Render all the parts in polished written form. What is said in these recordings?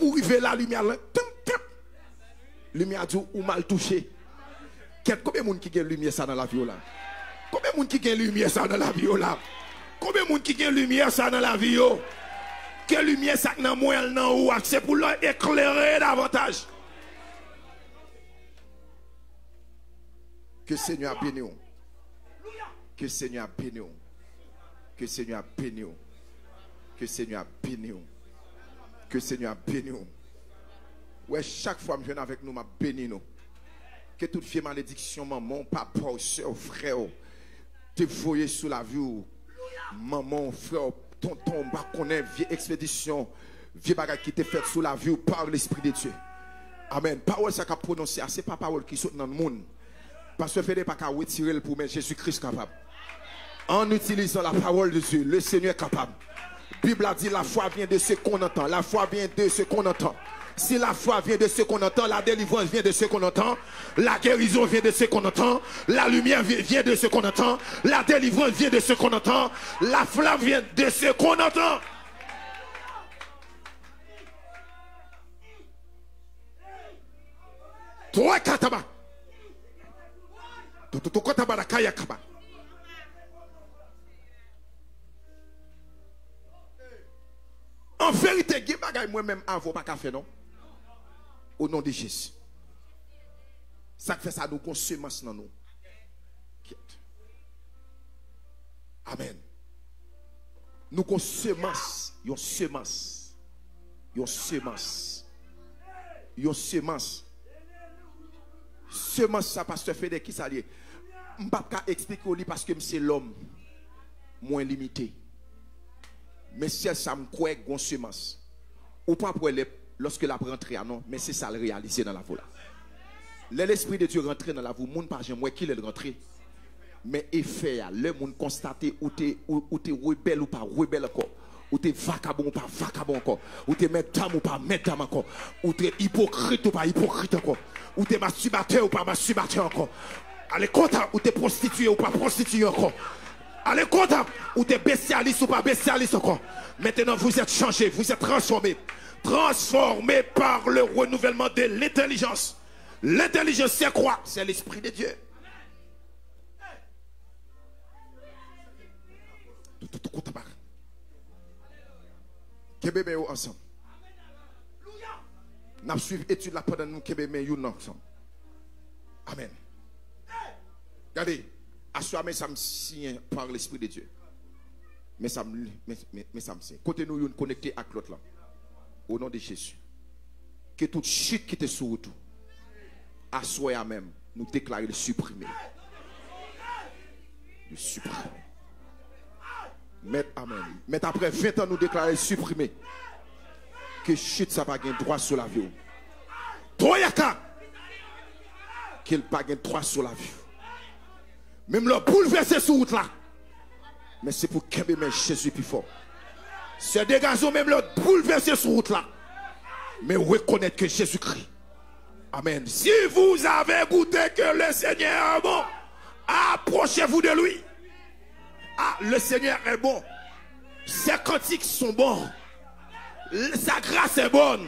ou arriver la lumière là, lumière dit ou mal touché. Combien de monde qui gagne lumière ça dans la vie là? Combien de monde qui gagne lumière ça dans la vie là? Combien de monde qui gagne lumière ça dans la vie? Quelle lumière ça dans moi nan ou c'est pour l'éclairer davantage. Que Seigneur bénisse. Que Seigneur bénisse. Que Seigneur bénisse. Que Seigneur bénisse. Que Seigneur bénisse. Ouais, chaque fois que je viens avec nous, m'a béni nous. Que toute vieille malédiction, maman, papa, soeur, frère, te voyez sous la vie. Maman, frère, tonton, bah connaît vieille expédition, vieille bagarre qui t'est faite sous la vie par l'Esprit de Dieu. Amen. Parole ça qu'a prononcé, c'est pas parole qui saute dans le monde. Parce que fait pas qu'à retirer pour mettre Jésus-Christ capable. En utilisant la parole de Dieu, le Seigneur est capable. La Bible a dit la foi vient de ce qu'on entend. La foi vient de ce qu'on entend. Si la foi vient de ce qu'on entend, la délivrance vient de ce qu'on entend, la guérison vient de ce qu'on entend, la lumière vient de ce qu'on entend, la délivrance vient de ce qu'on entend, la flamme vient de ce qu'on entend. Toi, kataba. En vérité, moi-même, avant pas qu'à faire, non? Au nom de Jésus. Ça fait ça, nous consommons dans nous. Amen. Nous consommons une semence. Une semence. Une semence. Semence, ça, pasteur Fede, qui ça lié? Je ne peux pas expliquer parce que c'est l'homme moins limité. Mais c'est ça, je crois qu'on semence. Ou pas pour lorsque la rentre, non, mais c'est ça le réaliser dans la voie. L'Esprit de Dieu rentre dans la voie, le monde pas jamais qu'il est rentré. Mais effet, le monde constater ou tu es rebelle ou pas rebelle encore. Ou tu es vagabond ou pas vagabond encore. Ou tu es mesdames ou pas mesdames encore. Ou tu es hypocrite ou pas hypocrite encore. Ou tu es masturbateur ou pas masturbateur encore. Allez, content ou tu es prostitué ou pas prostitué encore. Allez, content ou tu es bestialiste ou pas bestialiste encore. Maintenant, vous êtes changé, vous êtes transformé. Transformé par le renouvellement de l'intelligence. L'intelligence, c'est quoi? C'est l'Esprit de Dieu. Kébé ensemble. Nous suivons l'étude là pendant nous Kébé ensemble. Amen. Regardez, assurément ça me signe par l'Esprit de Dieu. Mais ça me signe. Côté nous connecté avec l'autre là. Au nom de Jésus. Que toute chute qui était sur vous, assoyez même, nous déclarer le supprimer. Le supprimer. Mais amen. Mais après 20 ans, nous déclarer supprimer. Que chute ça pas gain droit sur la vie. Toyaka. Qu'il pas gain droit sur la vie. Même le bouleverser sur route là. Mais c'est pour qu'elle Jésus plus fort. C'est dégageant même le bouleverser sur route là. Mais reconnaître que Jésus-Christ. Amen. Si vous avez goûté que le Seigneur est bon, approchez-vous de lui. Ah, le Seigneur est bon. Ses cantiques sont bons. Sa grâce est bonne.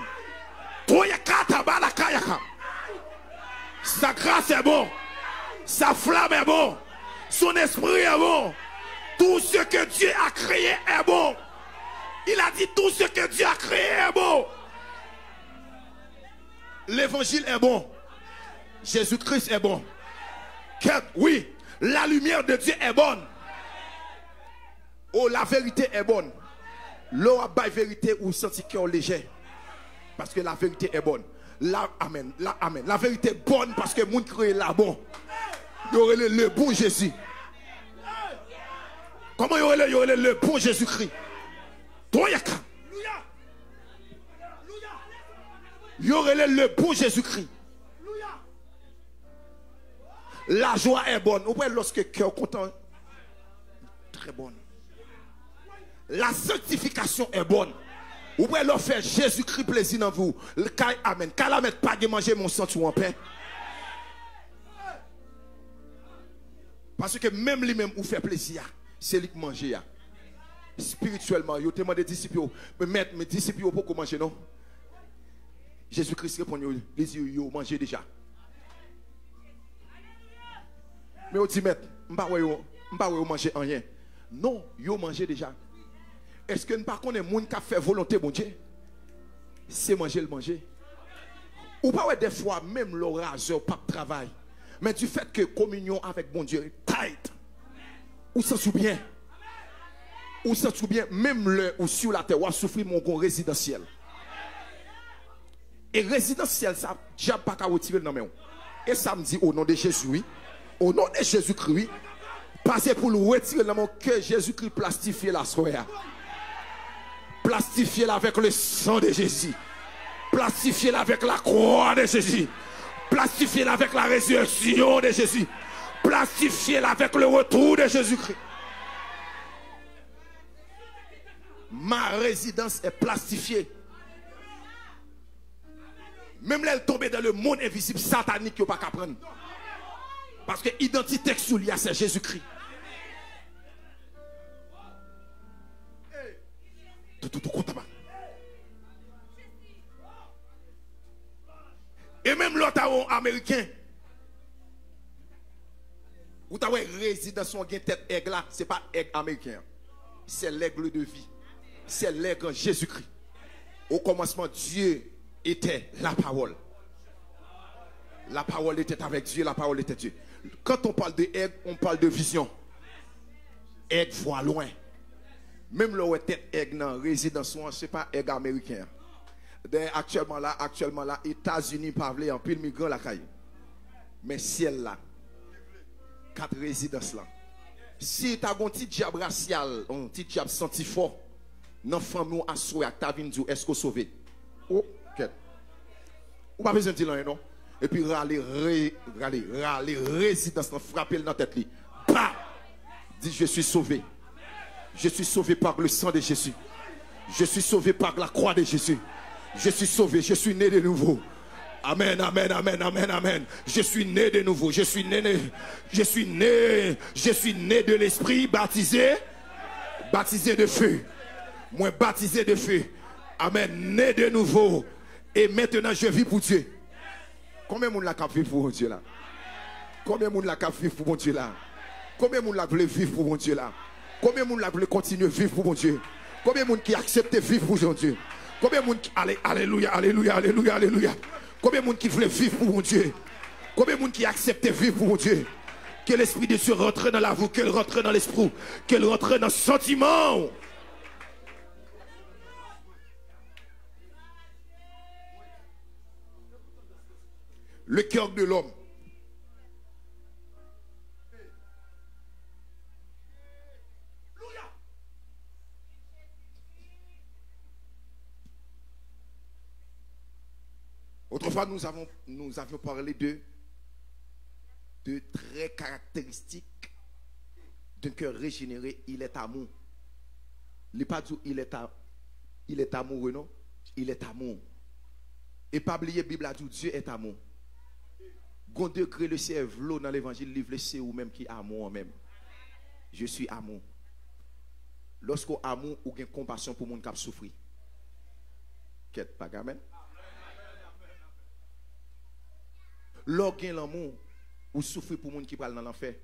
Sa grâce est bonne. Sa flamme est bonne. Son esprit est bon. Tout ce que Dieu a créé est bon. Il a dit tout ce que Dieu a créé est bon. L'évangile est bon. Jésus-Christ est bon. Oui, la lumière de Dieu est bonne. Oh, la vérité est bonne. L'eau a la vérité ou senti cœur léger. Parce que la vérité est bonne. Amen. Amen. La vérité est bonne parce que moun crée la bon. Il y aurait le bon Jésus. Comment il y aurait le bon Jésus-Christ? Il y aurait le bon Jésus-Christ. La joie est bonne. Ou bien lorsque le cœur est content, très bonne. La sanctification est bonne. Ou bien leur faire Jésus-Christ plaisir dans vous. Amen. Quand la mettre pas de manger mon sang en paix. Parce que même lui-même ou fait plaisir, c'est lui qui mange. Spirituellement, il y a des disciples. Mais mes disciples pour manger non. Jésus-Christ répond, il dit, yo mangez déjà. Mais on dit, maître, je ne vais pas manger rien. Non, yo mangez déjà. Est-ce que nous ne connaissons pas les gens qui fait volonté, mon Dieu? C'est manger le manger. Ou pas des fois, même l'orage, pas de travail. Mais du fait que communion avec mon Dieu est tight. Ou ça souvient. Ou ça souvient, même le ou sur la terre, ou souffrir mon gon résidentiel. Et résidentiel, ça, j'ai pas qu'à retirer dans main. Et ça me dit au nom de Jésus, oui. Au nom de Jésus-Christ, oui. Passez pour le retirer dans mon cœur, Jésus-Christ plastifie la soirée. Plastifiez-la avec le sang de Jésus. Plastifiez-la avec la croix de Jésus. Plastifiez-la avec la résurrection de Jésus. Plastifiez-la avec le retour de Jésus-Christ. Ma résidence est plastifiée. Même là, elle tombe dans le monde invisible satanique, il n'y a pas qu'à prendre. Parce que l'identité sous lui, c'est Jésus-Christ. Et même l'autre américain, où tu as résident son tête aigle là, ce n'est pas aigle américain. C'est l'aigle de vie. C'est l'aigle en Jésus-Christ. Au commencement, Dieu était la parole. La parole était avec Dieu, la parole était Dieu. Quand on parle de aigle, on parle de vision. Aigle voit loin. Même le tête aigle dans résidence, ce n'est pas aigle américain. Actuellement là, États-Unis parlent en pile migrant la caille. Mais ciel là, 4 résidences là. Si tu as un petit diable racial, un petit diable senti fort, non femme à souhait, tu as vu dire est-ce que sauvé? Oh, ok. Ou pas besoin de dire non. Et puis râler résidence, frapper dans la tête. Bah! Dis je suis sauvé. Je suis sauvé par le sang de Jésus. Je suis sauvé par la croix de Jésus. Je suis sauvé, je suis né de nouveau. Amen, amen, amen, amen, amen. Je suis né de nouveau, je suis né de l'esprit baptisé de feu. Moi baptisé de feu. Amen, né de nouveau. Et maintenant je vis pour Dieu. Combien de monde la cap vivre pour mon Dieu là? Combien de monde la cap vivre pour mon Dieu là? Combien de monde la veut vivre pour mon Dieu là? Combien de monde la veut continuer à vivre pour mon Dieu? Combien de monde qui accepte de vivre pour mon Dieu? Combien de monde qui alléluia, alléluia, alléluia, alléluia. Combien de monde qui voulait vivre pour mon Dieu? Combien de monde qui accepte de vivre pour mon Dieu? Que l'esprit de Dieu rentre dans la vie, qu'elle rentre dans l'esprit, qu'elle rentre dans le sentiment. Le cœur de l'homme. Autrefois, nous avions parlé de traits caractéristiques d'un cœur régénéré. Il est amour. Il n'est pas dit il est amoureux, non? Il est amour. Et pas oublier, la Bible a dit Dieu est amour. Gon degré le cerveau dans l'évangile, livre c'est ou même qui est amour même. Je suis amour. Lorsqu'on amour, ou gain compassion pour monde qui a souffert. Qu'est-ce pas amen? Lorsqu'on l'amour, ou souffrir pour monde qui parle dans l'enfer.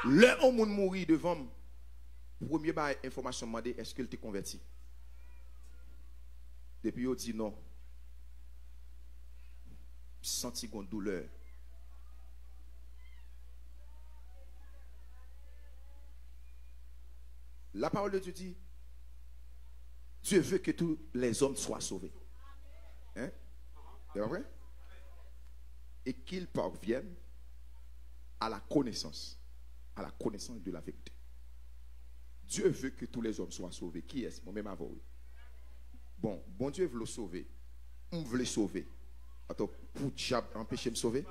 Le homme mourit devant moi. Premier bail information demandé est-ce qu'il t'est converti? Depuis il dit non. Senti une douleur. La parole de Dieu dit Dieu veut que tous les hommes soient sauvés. Hein? C'est vrai? Et qu'ils parviennent à la connaissance de la vérité. Dieu veut que tous les hommes soient sauvés. Qui est-ce? Moi-même avant. Bon Dieu veut le sauver. On veut le sauver. Attends, pour diable empêcher de me sauver?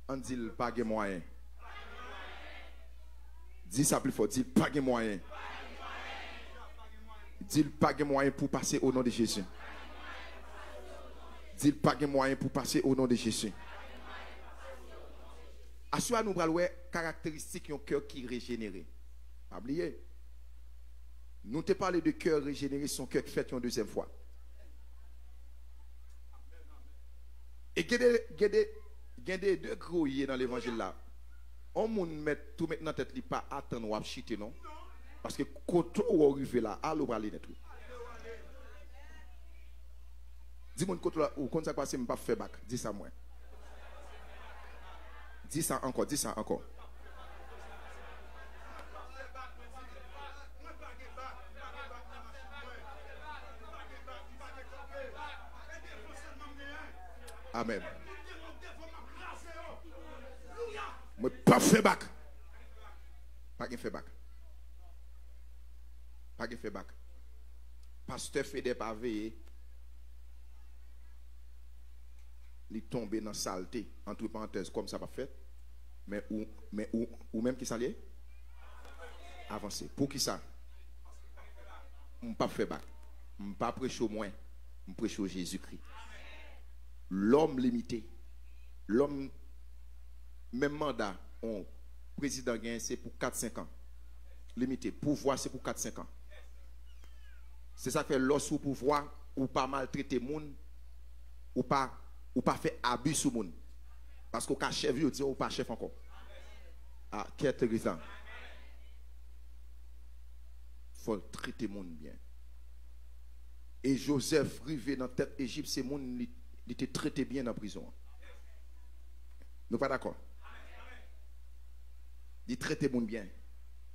On dit pas de moyen. Dis ça plus fort, dis pas de moyen. Dis pas de moyen pour passer au nom de Jésus. Dis pas de moyen pour passer au nom de Jésus. Assoir nous pral caractéristique d'un cœur qui est régénéré. Pas oublier. Nous te parlé de cœur régénéré, son cœur qui fait une deuxième fois. Et il y a des deux gros dans l'évangile là. On met tout mettre dans tête, pas attendre ou chiter non. Parce que quand on arrive là, allô va aller net. Dis-moi quand ça passe, je ne pas faire bac. Dis ça moi. Dis ça encore, dis ça encore. Amen. Je ne pas faire bac. Pas de faire bac. Pas de faire bac. Pasteur fait des pavés. Il tombe dans la saleté, entre parenthèses, comme ça pas fait. Mais ou même qui s'allie avancer. Pour qui ça? Je ne pas faire bac. Je ne pas prêcher au moins. Je prêche au Jésus-Christ. L'homme limité. L'homme, même mandat, on président gagne, c'est pour 4-5 ans. Limité. Pouvoir, c'est pour 4-5 ans. C'est ça que lorsque pouvoir, ou pas maltraiter les gens, ou pas faire abus sur les gens. Parce qu'au cas chef, vous dites, ou pas chef encore. Ah, qui est intéressant. Il faut traiter les gens bien. Et Joseph, arrivé dans la tête d'Égypte, c'est gens il était traité bien dans la prison. Nous pas d'accord? Il traitait les gens bien.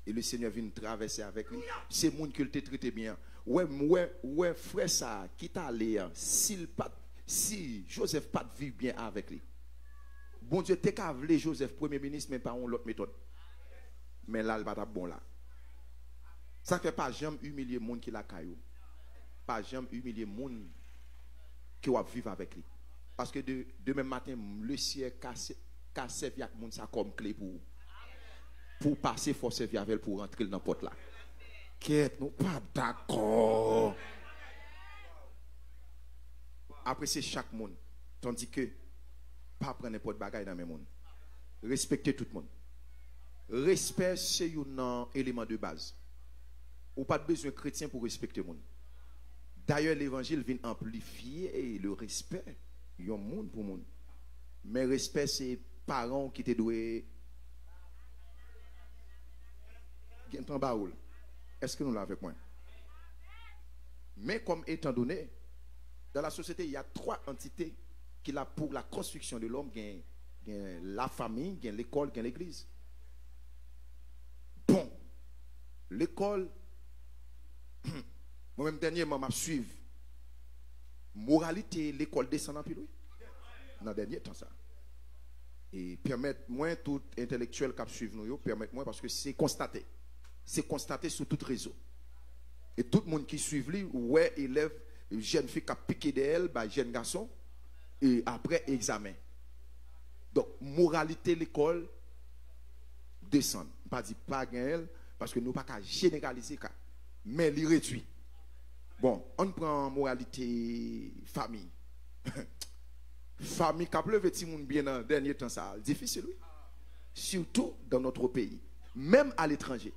Et le Seigneur vient traverser avec lui. C'est les gens qui le traité bien. Ouais, frère, ça, qui t'a allé, si Joseph pas vivre bien avec lui. Bon Dieu, t'es qu'à vouloir Joseph, premier ministre, mais pas une autre méthode. Mais là, il va être bon là. Ça fait pas jamais humilier les gens qui la caillou. Pas jamais humilier les gens qui va vivre avec lui. Parce que demain matin, le ciel casse avec les gens comme clé pour passer, il faut servir avec pour rentrer dans la porte là. Qu'est-ce nous pas d'accord? Appréciez chaque monde. Tandis que, pas prendre n'importe bagaille dans le monde. Respectez tout le monde. Respect, c'est un élément de base. Ou pas besoin de chrétien pour respecter le monde. D'ailleurs, l'évangile vient amplifier le respect. Il y a un monde pour le monde. Mais respect, c'est parents qui te doivent. Est-ce que nous l'avons avec moi? Mais comme étant donné, dans la société, il y a 3 entités qui sont pour la construction de l'homme. Il y a la famille, il y a l'école, il y a l'église. Bon, l'école, moi-même dernièrement, je suis moralité, l'école descend en pile, oui. Dans le dernier temps, ça. Et permettez-moi, tout intellectuel qui suivre nous, permettez-moi, parce que c'est constaté. C'est constaté sur tout réseau. Et tout le monde qui suit lui, ouais, élève, jeune fille qui a piqué d'elle, bah, jeune garçon, et après examen. Donc, moralité, l'école descend. Pas dit pas gagner, parce que nous ne pouvons pas généraliser, mais il réduit. Bon, on prend moralité famille. Famille qui a pleuvé petit monde bien dans le dernier temps, ça difficile, oui. Surtout dans notre pays, même à l'étranger.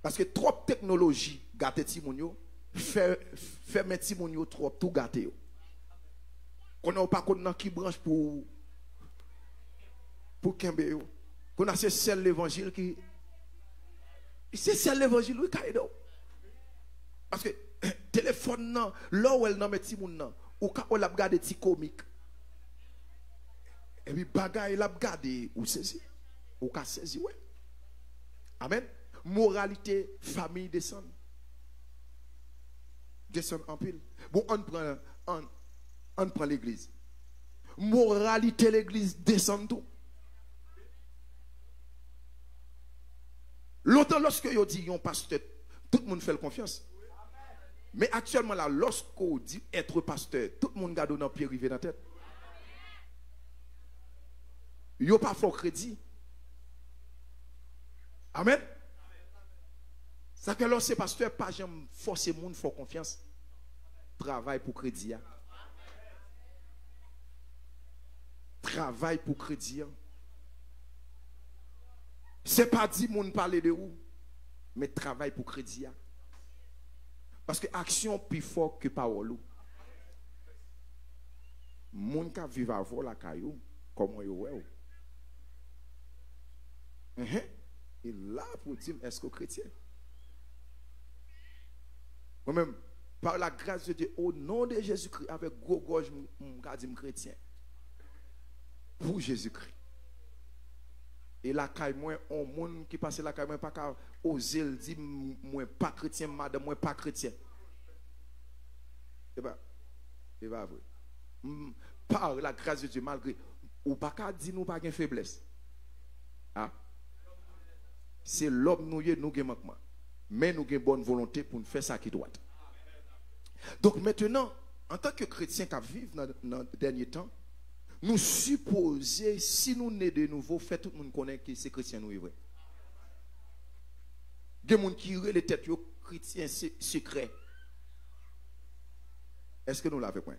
Parce que trop de technologie gâte Timounio, fait mettre Timounio trop tout gâté. Qu'on n'a pas qu'on qui branche pour Kembe. Qu'on a c'est seul l'évangile qui. C'est seul l'évangile, oui, Kaido. Parce que téléphone, non, là où elle n'a met Timoun, ou quand on a regardé des comiques. Et puis bagaille, il a regardé, ou saisi. Ou qu'a saisi, ouais. Amen. Moralité, famille descend. Descend en pile. Bon, on prend l'église. Moralité, l'église descend tout. Longtemps, lorsque vous dites, pasteur, tout le monde fait confiance. Mais actuellement, là, lorsqu'on dit être pasteur, tout le monde garde dans le pied rivé dans la tête. Il n'y a pas fort crédit. Amen. Ça fait lorsque pasteur, pas jamais forcer le monde, faut confiance. Travail pour crédit. Travail pour crédit. C'est pas dit moun parler de où, mais travail pour crédit. Parce que action plus fort que parole. Moun ka vive avant la caillou, comment yo ouais. Et là pour dire est-ce que chrétien? Moi-même, par la grâce de Dieu, au nom de Jésus-Christ, avec gros gorge, je dis chrétien. Pour Jésus-Christ. Et la caille, moi, on monde qui passe la caille, moi, pas qu'à oser le dire, moi, pas chrétien, madame, moi, pas chrétien. C'est pas vrai. Par la grâce de Dieu, malgré, ou pas qu'à dire, nous, pas de faiblesse. Ah? C'est l'homme, nous, avons manquement. Mais nous avons bonne volonté pour nous faire ça qui doit. Donc maintenant, en tant que chrétiens qui vivent dans le dernier temps, nous supposons, si nous sommes de nouveau, fait tout le monde connaît que c'est chrétien nous est vrai. Il y a des gens qui ont les têtes chrétiens secrets. Est-ce que nous l'avons point?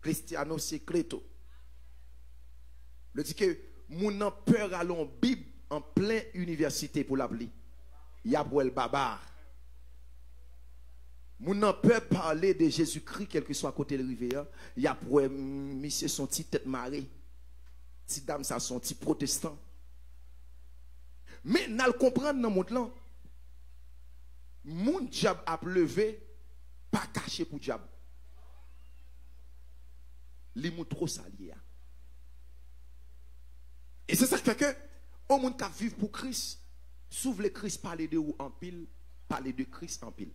Cristiano secreto. Le dit que nous avons peur à l'on Bible en pleine université pour l'appeler. Il y a pour le babar. Nous n'avons pas parler de Jésus-Christ, quel que soit à côté de rivière. Il y a pour monsieur son petit tête marée. Petite dame, ça son petit protestant. Mais nous comprendre dans le monde là. Mon diable a levé, pas caché pour diable. Les mots trop saliers. Et c'est ça qui fait que, au monde qui vivent pour Christ, s'ouvre le Christ parler de ou en pile, parler de Christ en pile.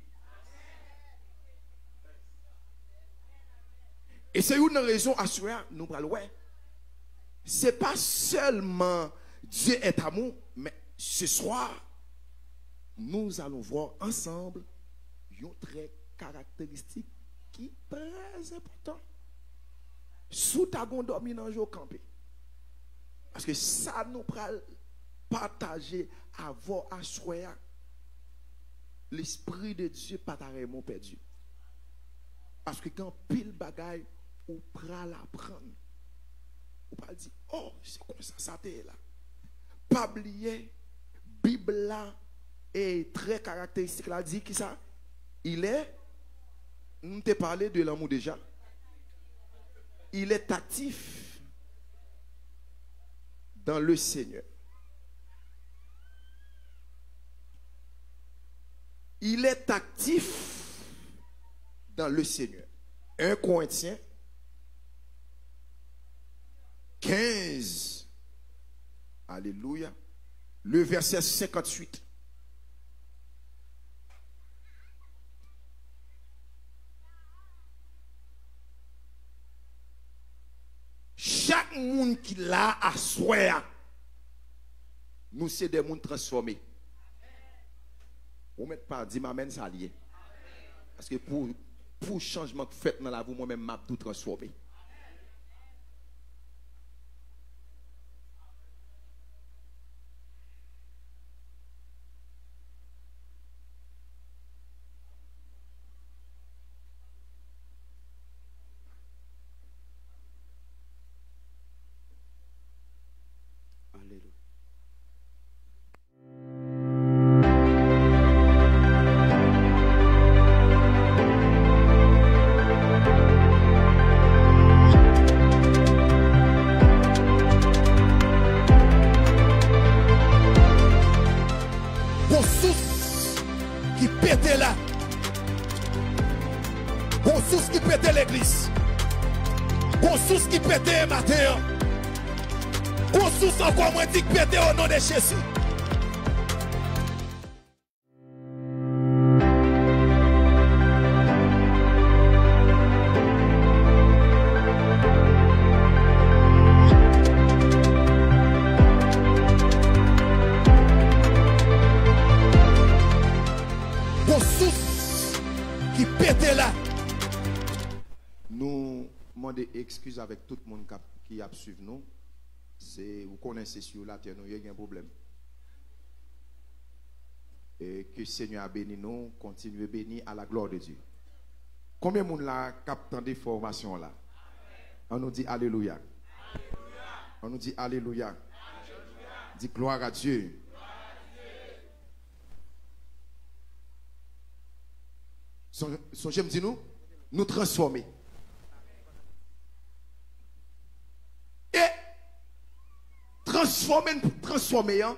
Et c'est une raison assurée, nous parlons, ouais. C'est pas seulement Dieu est amour, mais ce soir, nous allons voir ensemble un trait caractéristique qui est très important. Sous ta gonde dormi dans le jour campé. Parce que ça nous pral partager avant assuré. L'esprit de Dieu pas carrément perdu. Parce que quand pile bagaille ou pral apprendre. Ou pas dire oh, c'est comme ça t'est là. Pas oublier Bible là est très caractéristique là dit qui ça? Il est nous t'ai parlé de l'amour déjà. Il est actif dans le Seigneur. Il est actif dans le Seigneur. 1 Corinthiens 15. Alléluia. Le verset 58. Chaque monde qui l'a à soi, nous sommes des mondes transformés. Vous ne mettez pas, dit m'amène ça lié. Parce que pour le changement que fait dans la vie, moi-même, m'a tout transformé. Jésus. Qui pète là. Nous demandons excuse avec tout le monde qui a suivi nous. Vous connaissez sur la terre, il y a un problème. Et que le Seigneur a béni nous, continue à bénir à la gloire de Dieu. Combien de monde là captent des formations là? On nous dit Alléluia. On nous dit Alléluia. Dis gloire à Dieu. Songez, me dit nous transformer. Et transformer, hein,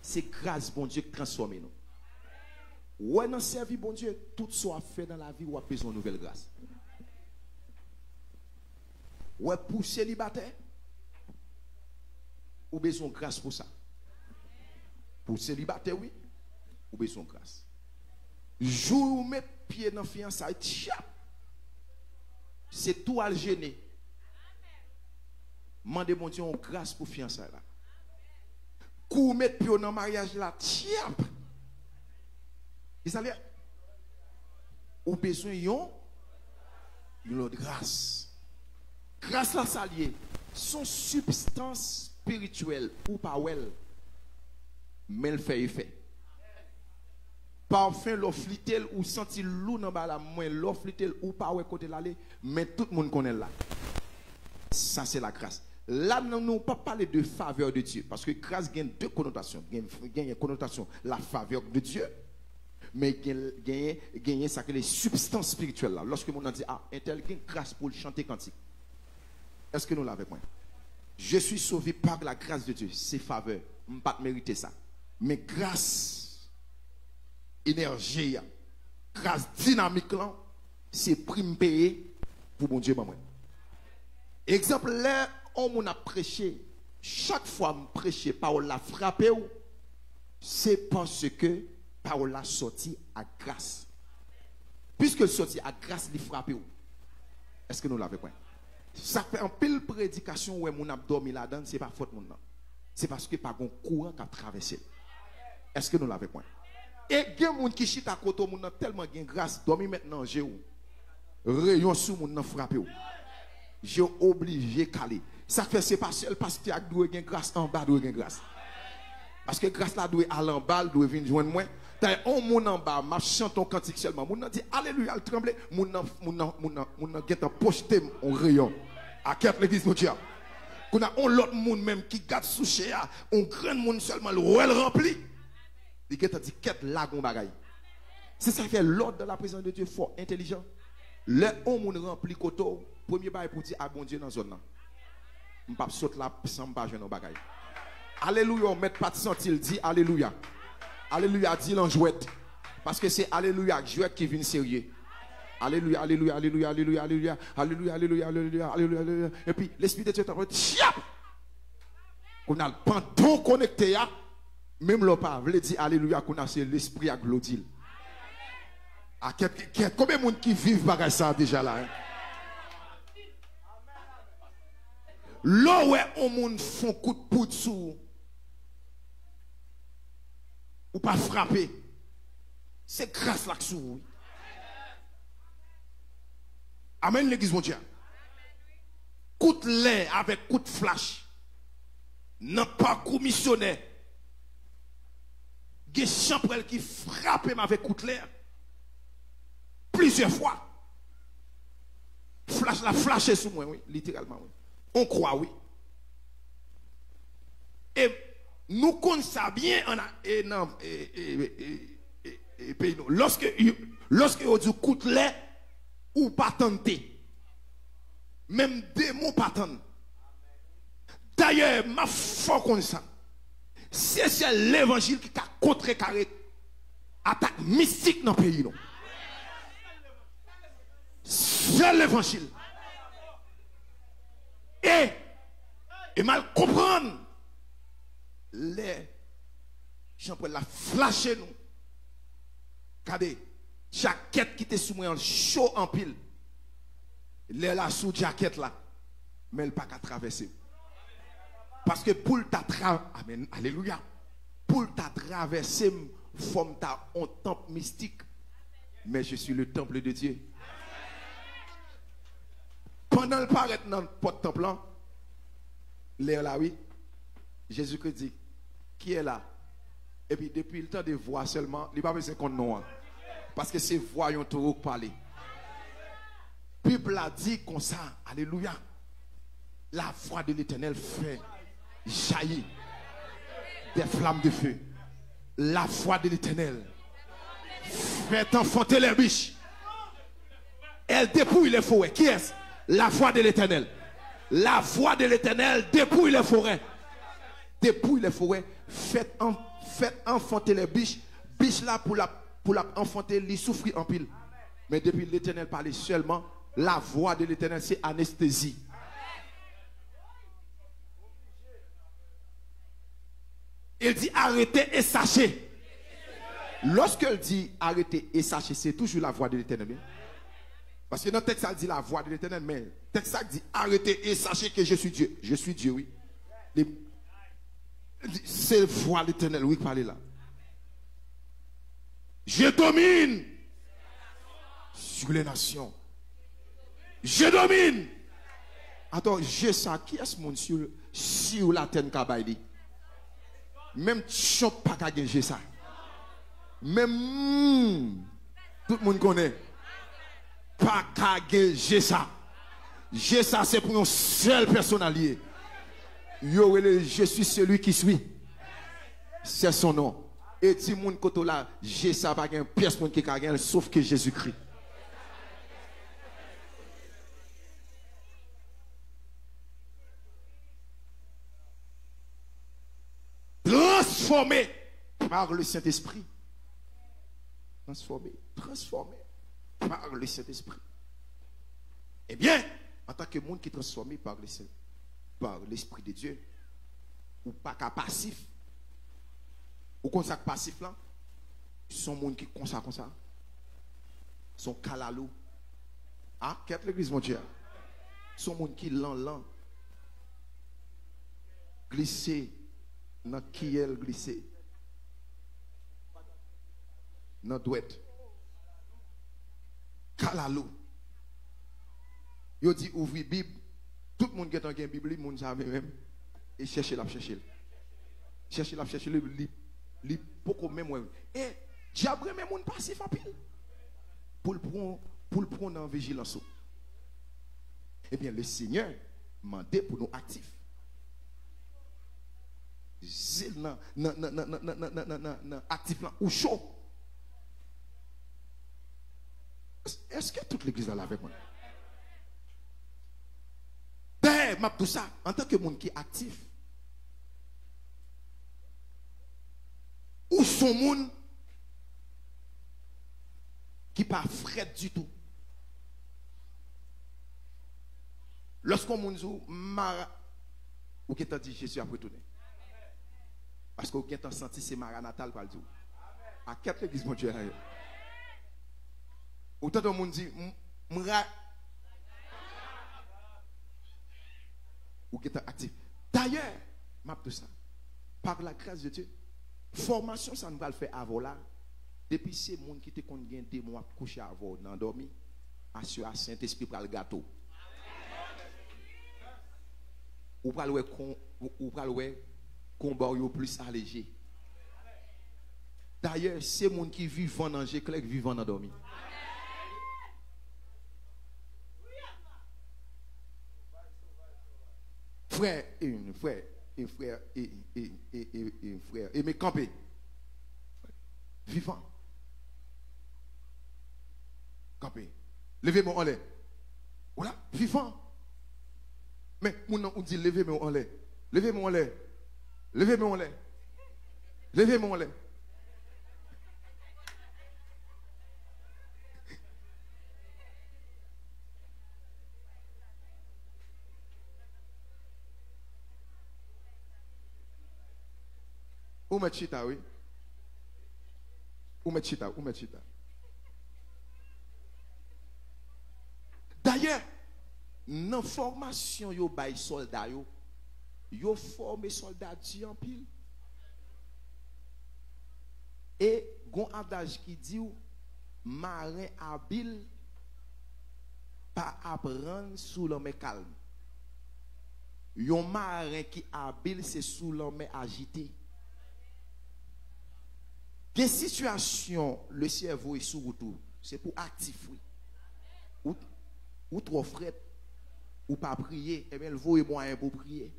c'est grâce bon Dieu qui transforme nous. Ouais, dans servir bon Dieu, tout soit fait dans la vie ou a besoin de nouvelle grâce. Ouais, pour célibataire, ou besoin de grâce pour ça. Pour célibataire, oui, ou besoin de grâce. Jour où met pied dans fiançailles, c'est tout à gêner. Mandez mon Dieu en grâce pour fiançailles là. Kou mettre pied dans mariage là, tiap. Vous ou besoin une autre grâce. Grâce là s'allier son substance spirituelle ou pas well, mais elle fait effet. Parfum l'offlitel ou senti lou dans bas la moins l'offlitel ou pas ouais côté l'aller, mais tout le monde connaît là. Ça c'est la grâce. Là nous pas parler de faveur de Dieu parce que grâce gagne deux connotations. Gagne une connotation la faveur de Dieu. Mais gagner ça que les substances spirituelles là. Lorsque mon dit ah, un tel gagne grâce pour le chanter cantique. Est-ce que nous l'avons point? Je suis sauvé par la grâce de Dieu, c'est faveur. Je ne peux pas mériter ça. Mais grâce, énergie, grâce dynamique là, c'est prime payé pour mon Dieu maman. Exemple là, on a prêché, chaque fois que je prêche, parole la frappé, c'est parce que parole la sorti à grâce. Puisque sorti à grâce, il frappé. Est-ce que nous l'avons point? Ça fait un pile prédication où mon abdomen là-dedans, c'est pas faute mon nom. C'est parce que pas un courant qui a traversé. Est-ce que nous l'avons point? Et il y a des gens qui chita à côté mon tellement gain grâce, dormi maintenant j'ai ou rayon sous mon nom frappé ou. J'ai obligé caler. Ça fait c'est pas seul parce que tu as doué gain grâce en bas doué gain grâce. Parce que grâce là doit aller en bas, doit venir joindre moi. T'as un moun en bas, m'a chante ton cantique seulement. Moun dit alléluia, le tremble. Moun get projeté en rayon. À quatre l'église mon Dieu. Qu'on a on l'autre moun même qui garde sous chez on grand moun seulement le roi rempli. Il get dit quête lagon bagaille. C'est ça qui fait l'ordre de la présence de Dieu fort intelligent. Le on moun rempli koto, premier bail pour dire à bon Dieu dans zone là. M'pa saute là sans pas jeune bagaille. Alléluia, on met pas de sentir, dit alléluia. Alléluia, dit l'enjouette. Parce que c'est alléluia, jouette qui vient sérieux. Alléluia, alléluia, alléluia, alléluia, alléluia, alléluia, alléluia, alléluia, alléluia. Et puis l'esprit de Dieu t'en tiap. On a le panton connecté à, même le pas, veut dire alléluia, qu'on a c'est l'esprit à glodile. À combien de monde qui vivent par ça déjà là? Là où on monde font coup de poudre sous ou pas frapper, c'est grâce là que sous. Amen l'église mon Dieu. Coup de lait avec coup de flash. N'a pas commissionnaire. Des champrel qui frappe avec coup de lait. Plusieurs fois. Flash la flashé sur moi, oui, littéralement, oui. On croit, oui. Et nous connaissons ça bien lorsque on dit coup de lait ou pas tenter. Même des mots pas tenter. D'ailleurs, ma foi comme ça. C'est l'évangile qui a contrecarré attaque mystique dans le pays. C'est l'évangile. Et mal comprendre les gens pour la flasher nous. Regardez, jaquette qui était sous moi en chaud en pile. Les là sous jaquette là, mais elle pas qu'à traverser. Parce que pour ta amen, alléluia. Pour ta traverser, forme ta un temple mystique. Mais je suis le temple de Dieu. Pendant le paraître dans le porte-temple là, là, oui, Jésus-Christ dit, qui est là? Et puis depuis le temps de voix seulement, il n'y a pas besoin qu'on nous. Parce que c'est voyons tout parler. Puis a dit comme ça, alléluia. La voix de l'Éternel fait jaillir. des flammes de feu. La voix de l'Éternel fait enfanter les biches. Elle dépouille les forêts. Qui est-ce? La voix de l'Éternel. La voix de l'Éternel dépouille les forêts. Dépouille les forêts. Faites enfanter les biches. Biches là pour la enfanter, les souffrir en pile. Mais depuis l'Éternel parlait seulement, la voix de l'Éternel c'est anesthésie. Il dit arrêtez et sachez. Lorsqu'elle dit arrêtez et sachez, c'est toujours la voix de l'Éternel. Parce que dans le texte, ça dit la voix de l'Éternel, mais le texte, ça dit arrêtez et sachez que je suis Dieu. Je suis Dieu, oui. C'est la voix de l'Éternel, oui, parlez là. Je domine sur les nations. Je domine. Attends, j'ai ça. Qui est ce monde sur la terre Kabaïdi? Même chop pas qu'à gagner ça. Même tout le monde connaît. Pas qu'à gagner ça. J'ai ça, c'est pour une seule personne alliée. Je suis celui qui suis. C'est son nom. Et si mon côté là, j'ai ça, pas qu'un pièce qui a gagné, sauf que Jésus-Christ. Transformé par le Saint-Esprit. Transformé par le Saint-Esprit. Eh bien, en tant que monde qui est transformé par l'Esprit de Dieu, ou pas qu'à passif, ou comme ça passif là, son monde qui comme ça, son calalou. Ah, quelle l'église mon Dieu? Son monde qui lent, glissé, dans qui elle glissé, dans douette, calalou. Yo dit ouvrir Bible, tout le monde qui est en Bible, le monde savait même, et chercher li beaucoup même. Et diable même monde passif en pile pour le prendre en vigilance. Eh bien le Seigneur m'a demandé pour nous actifs. Actif là ou chaud. Est-ce que toute l'église est là avec moi? Ben, m'a tout ça en tant que monde qui est actif. Ou son monde qui pas fret du tout. Lorsqu'on moun zou ou qui t'a dit Jésus a retourné. Parce qu'on a senti c'est Maranatal par le tout. À quelle église mon Dieu? Autant de monde dit ou qui est actif. D'ailleurs, m'a tout ça. Par la grâce de Dieu, formation ça nous va le faire avant là. Depuis ces monde qui te compte gain des mois coucher avant dans dormi, assure à Saint-Esprit pour le gâteau. Ou pas le combat plus allégé. D'ailleurs, c'est monde qui vivent en danger, qui vivent en dormi. Frère, et mes campés. Vivant. Campé. Levez-moi en l'air. Voilà, vivant. Mais on dit levez-moi en l'air. Levez-moi en l'air. Levez-moi en l'air. Levez-moi en l'air. Où met chita, oui? Où met chita? D'ailleurs, dans la formation yo bay soldat yo formé soldat di en pile. Et gon adage qui dit marin habile pas apprendre sous l'homme calme. Yon marin qui habile c'est sous l'homme agité. Des situations, le cerveau est sous retour. C'est pour actif, oui. Ou trop fret, ou pas prier, et bien le vaut est moyen pour prier.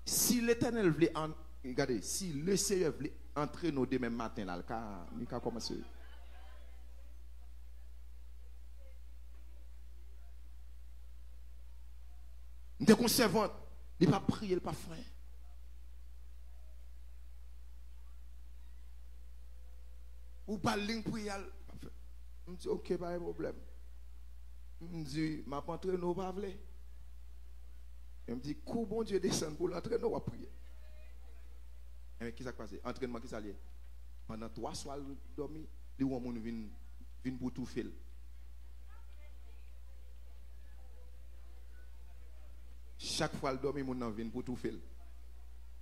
Si Si l'Éternel voulait, regardez, si le Seigneur voulait entrer nous demain matin, là, il a commencé. Nous sommes conservants, il pas prier, il pas frère. Ou pas ligne prier, je me dis ok, pas de problème. Je me dis, je vais entrer nous pas vle. Je me dis, coup bon Dieu descend pour l'entraîner, nous va prier. Et qu'est-ce qui s'est passé? Entraînement qui s'est pendant 3 soirs dormi, les gens viennent pour tout faire. Chaque fois le dormi, mon nom vient pour tout faire.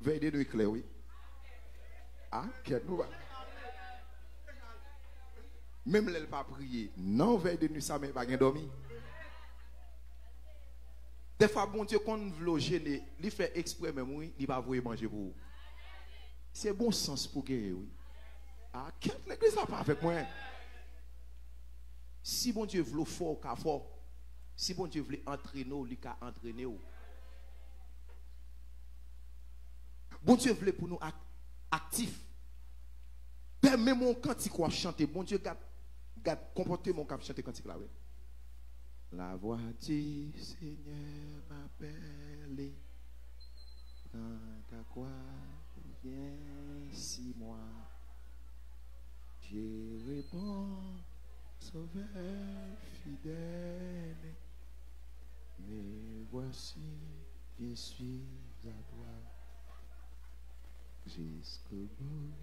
Veille de nuit clair, oui. Ah, qu'est-ce nous va? Même elle pas prier. Non, veille de nuit, ça m'a pas dormi. Des fois, bon Dieu, quand on veut gêner, il fait exprès même, oui, il va vous manger pour vous. C'est bon sens pour gagner, oui. Ah, quelle l'église n'a pas avec moi? Si bon Dieu veut fort, qu'à fort. Si bon Dieu veut entraîner, il va entraîner. Bon Dieu veut pour nous actifs. Permets mon cantique à chanter. Bon Dieu, garde comporter mon cap chanter cantique là, oui. La voix du Seigneur m'appelle. Quand à quoi viens si moi. Je réponds, Sauveur fidèle. Mais voici, je suis à toi. Jusqu'au bout.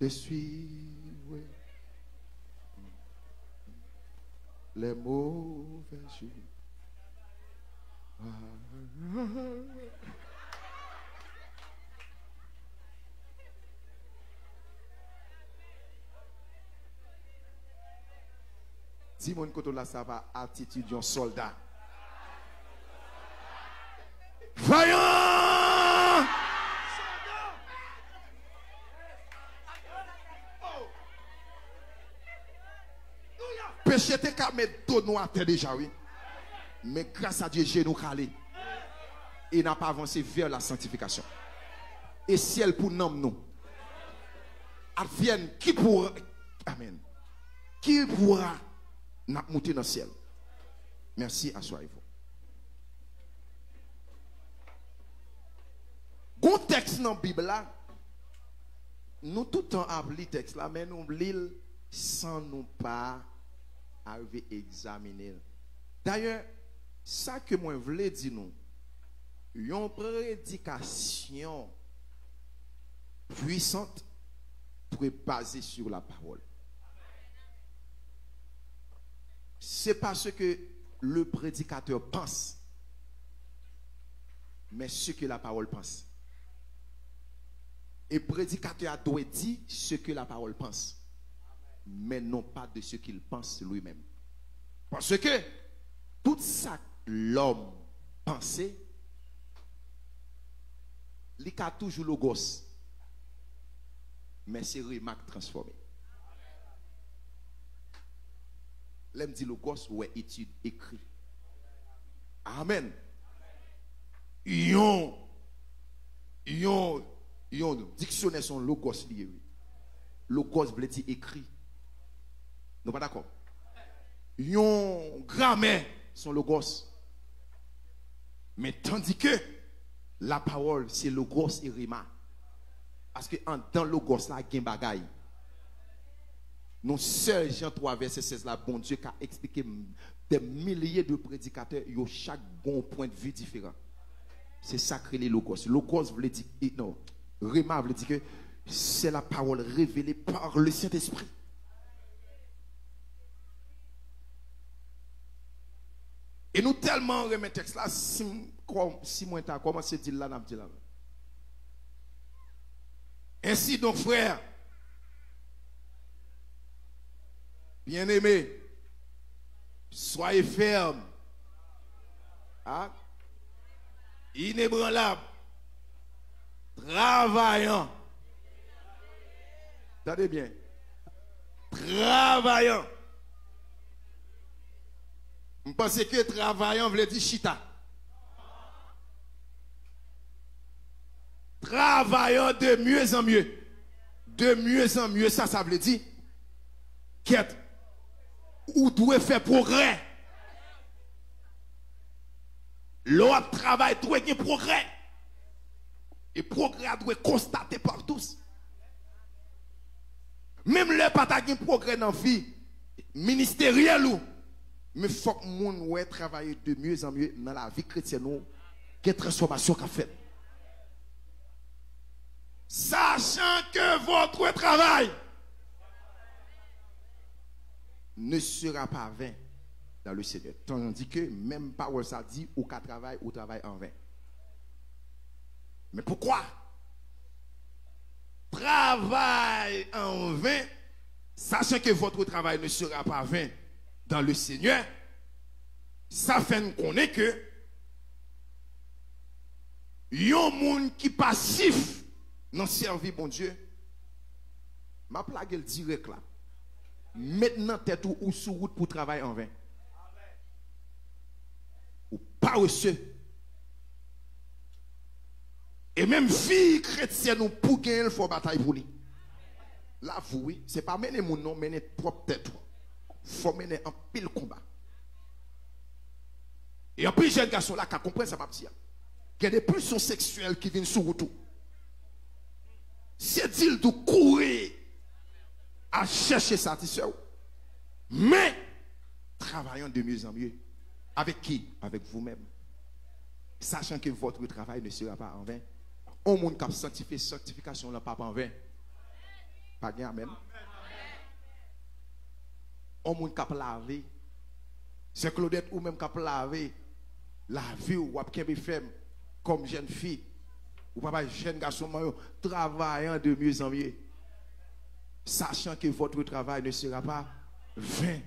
Je suis, oui. Les mauvais jours. Dis-moi que là, ça va, attitude d'un soldat. Vaillant! Péché t'es qu'à mettre dos noir déjà, oui. Mais grâce à Dieu, j'ai nous calé. Et n'a pas avancé vers la sanctification. Et si elle pour nous, advienne qui pourra, amen, qui pourra monter dans le ciel. Merci, assoyez-vous. Bon texte dans la Bible là, nous tout le temps appelons le texte là, mais nous lisons sans nous pas arriver à examiner. D'ailleurs, ça que moi voulais dire nous, une prédication puissante pour être basée sur la parole. C'est parce que le prédicateur pense, mais ce que la parole pense. Et le prédicateur doit dire ce que la parole pense, mais non pas de ce qu'il pense lui-même. Parce que tout ça l'homme pensait, il a toujours le gosse, mais c'est remarque transformé. L'aime dit le gosse ou étude écrit. Amen. Yon dictionnaire son logos lié. Logos veut dire écrit. Nous pas d'accord. Yon grammaire son logos. Mais tandis que la parole c'est logos et rima. Parce que dans logos là gen bagay. Non seul Jean 3 verset 16 là bon Dieu qui a expliqué des milliers de prédicateurs yo chaque bon point de vue différent. C'est sacré les logos. Logos veut dire non, rima veut dire que c'est la parole révélée par le Saint-Esprit. Et nous tellement remet texte là si moi t'as commencé à dire là n'a dit là. Ainsi donc frère, bien-aimés, soyez fermes, hein? Inébranlables, travaillant. Attendez bien. Travaillant. Je pense que travaillant veut dire chita. travaillant de mieux en mieux. De mieux en mieux, ça veut dire qu'être ou doit faire progrès. L'autre travail doit faire progrès. Et progrès doit constater par tous. Même le pas de progrès dans la vie ministérielle, mais il faut que les gens travaillent de mieux en mieux dans la vie chrétienne, quelle transformation qu'a fait. Sachant que votre travail ne sera pas vain dans le Seigneur. Tandis que même parole ça dit ou qu'à travail ou travail en vain. Mais pourquoi? Travail en vain, sachant que votre travail ne sera pas vain dans le Seigneur, ça fait nous connaître que yon moun qui passif dans servir bon Dieu, ma plague le direct là. Maintenant tête ou sous route pour travailler en vain. Ou pas reçu. Et même fille chrétienne ou pour gagner il faut bataille pour lui. Là vous oui, c'est pas mener mon nom, mener propre tête. Faut mener un pile combat. Et en plus jeune garçon là qui comprend ça m'a dit. Il y a des pulsions sexuelles qui viennent sur route. C'est dit de courir à chercher satisfaction. Mais travaillons de mieux en mieux. Avec qui? Avec vous-même. Sachant que votre travail ne sera pas en vain. Au monde qui a sanctifié, sanctification n'est pas en vain. Pas bien, amen. Au monde qui a lavé. C'est Claudette ou même qui a lavé la vie ou qui femme comme jeune fille. Ou papa jeune garçon travaillant de mieux en mieux. Sachant que votre travail ne sera pas vain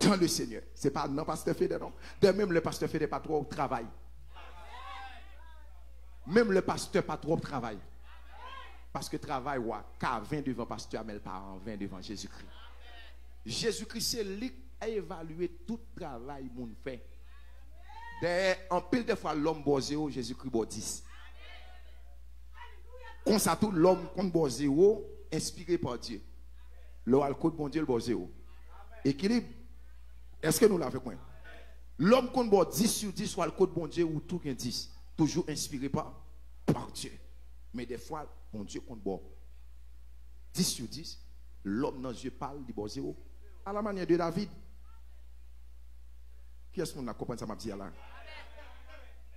dans le Seigneur. Ce n'est pas non pasteur Fédé, non. De même le pasteur Fédé pas trop travail. Même le pasteur pas trop travail. Parce que travail ouais, qu'à 20 devant pasteur mais pas en 20 devant Jésus-Christ. Jésus-Christ c'est lui qui a évalué tout travail moun fait. En pile de fois l'homme bon 0, Jésus-Christ bon 10. Comme ça tout l'homme compte bon 0 inspiré par Dieu. Le compte bon Dieu le bon 0. Équilibre. Est-ce que nous l'avons point? L'homme compte bon 10 sur 10 soit le compte bon Dieu ou tout 10. Toujours inspiré par Dieu. Mais des fois, bon Dieu compte bon 10 sur 10. L'homme dans Dieu parle du bon 0. À la manière de David. Qui est-ce qu'on a compris ça m'a dit là?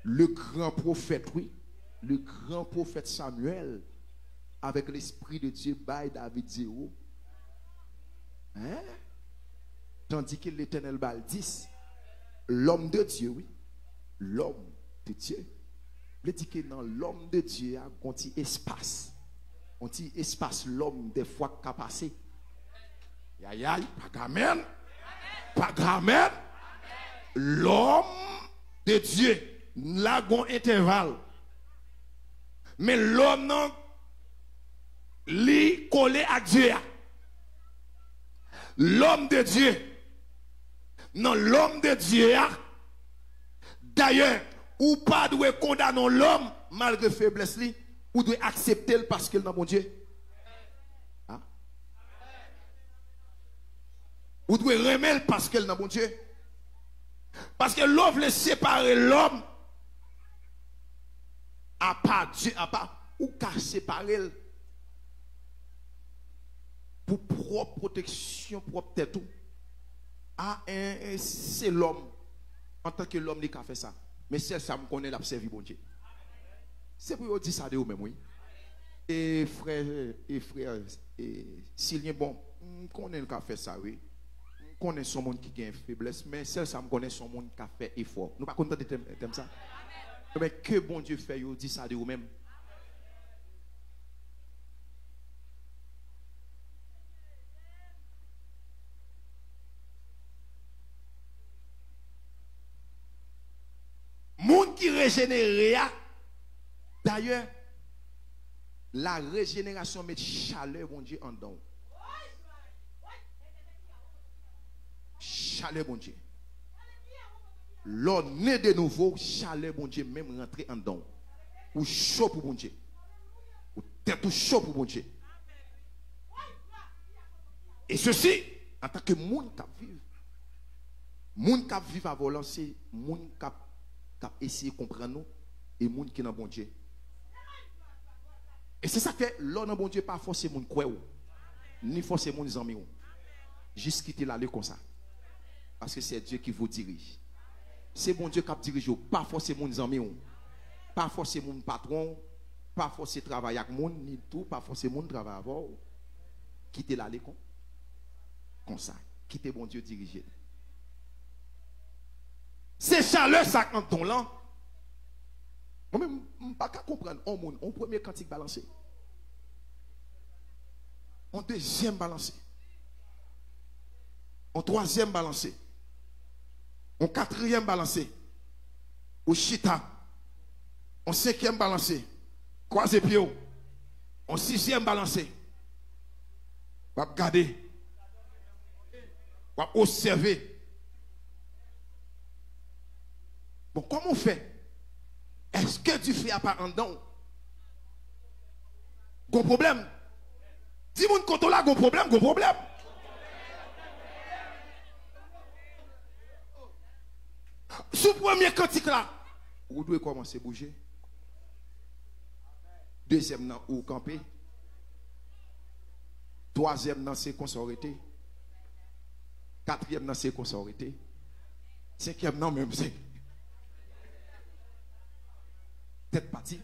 Le grand prophète, oui. Le grand prophète Samuel, avec l'esprit de Dieu, baille David 0. Hein? Tandis que l'Éternel balle 10. L'homme de Dieu, oui. L'homme de Dieu. Il dit que dans l'homme de Dieu, il y a un petit espace. Un petit espace, l'homme, des fois, qu'a passé. Aïe, aïe, pas gamin. Pas gamin. L'homme de Dieu, là, il y a un intervalle. Mais l'homme, non, lui, collé à Dieu. L'homme de Dieu. Non, l'homme de Dieu. D'ailleurs, ou pas doit condamner l'homme malgré faiblesse li, ou doit accepter le parce qu'il n'a bon Dieu. Hein? Ou doit remettre parce qu'il n'a bon Dieu. Parce que l'homme veut séparer l'homme à part Dieu, à part ou qu'à séparer pour propre protection, propre tête tout. Ah, c'est l'homme en tant que l'homme qui a fait ça. Mais c'est ça me connaît la servir bon Dieu. C'est pour dire ça de vous-même, oui. Et frère, s'il y a bon, on connaît le qui a fait ça, oui. On connaît son monde qui a une faiblesse, mais c'est ça me connaît son monde qui a fait effort. Nous ne sommes pas contents de ça. Mais que bon Dieu fait, vous dit ça de vous-même. Monde qui régénéré, d'ailleurs, la régénération met chaleur, bon Dieu, en dedans. Chaleur, bon Dieu. L'on est de nouveau, chaleur, bon Dieu, même rentrer en dedans. Ou chaud pour bon Dieu. Ou tête tout chaud pour bon Dieu. Et ceci, en tant que monde qui vit, monde qui vit à voler, c'est monde qui essayer de comprendre nous et monde qui est dans bon Dieu. Et c'est ça que l'homme dans bon Dieu pas forcément quoi ni forcément les amis. Juste quitter l'aller comme ça. Parce que c'est Dieu qui vous dirige. C'est bon Dieu qui dirige, pas forcément les amis, pas forcément mon patron, pas forcément travailler avec monde ni tout, pas forcément travailler avec quitter l'aller comme ça. Quitter bon Dieu diriger. C'est chaleur ça quand on là. Moi-même, je ne peux pas comprendre. On premier cantique balancé. On deuxième balancé. On troisième balancé. On quatrième balancé. Au chita. On cinquième balancé. Croisé pied. On sixième balancé. On va regarder. On va observer. Bon, comment on fait? Est-ce que tu fais pas en dedans? Gon problème. Dis-moi quand on a gon problème, gon problème. Sous premier cantique là, vous devez commencer à bouger. Deuxième nan ou camper. Troisième nan c'est consorté. Quatrième nan c'est consorté. Cinquième nan même c'est tête partie.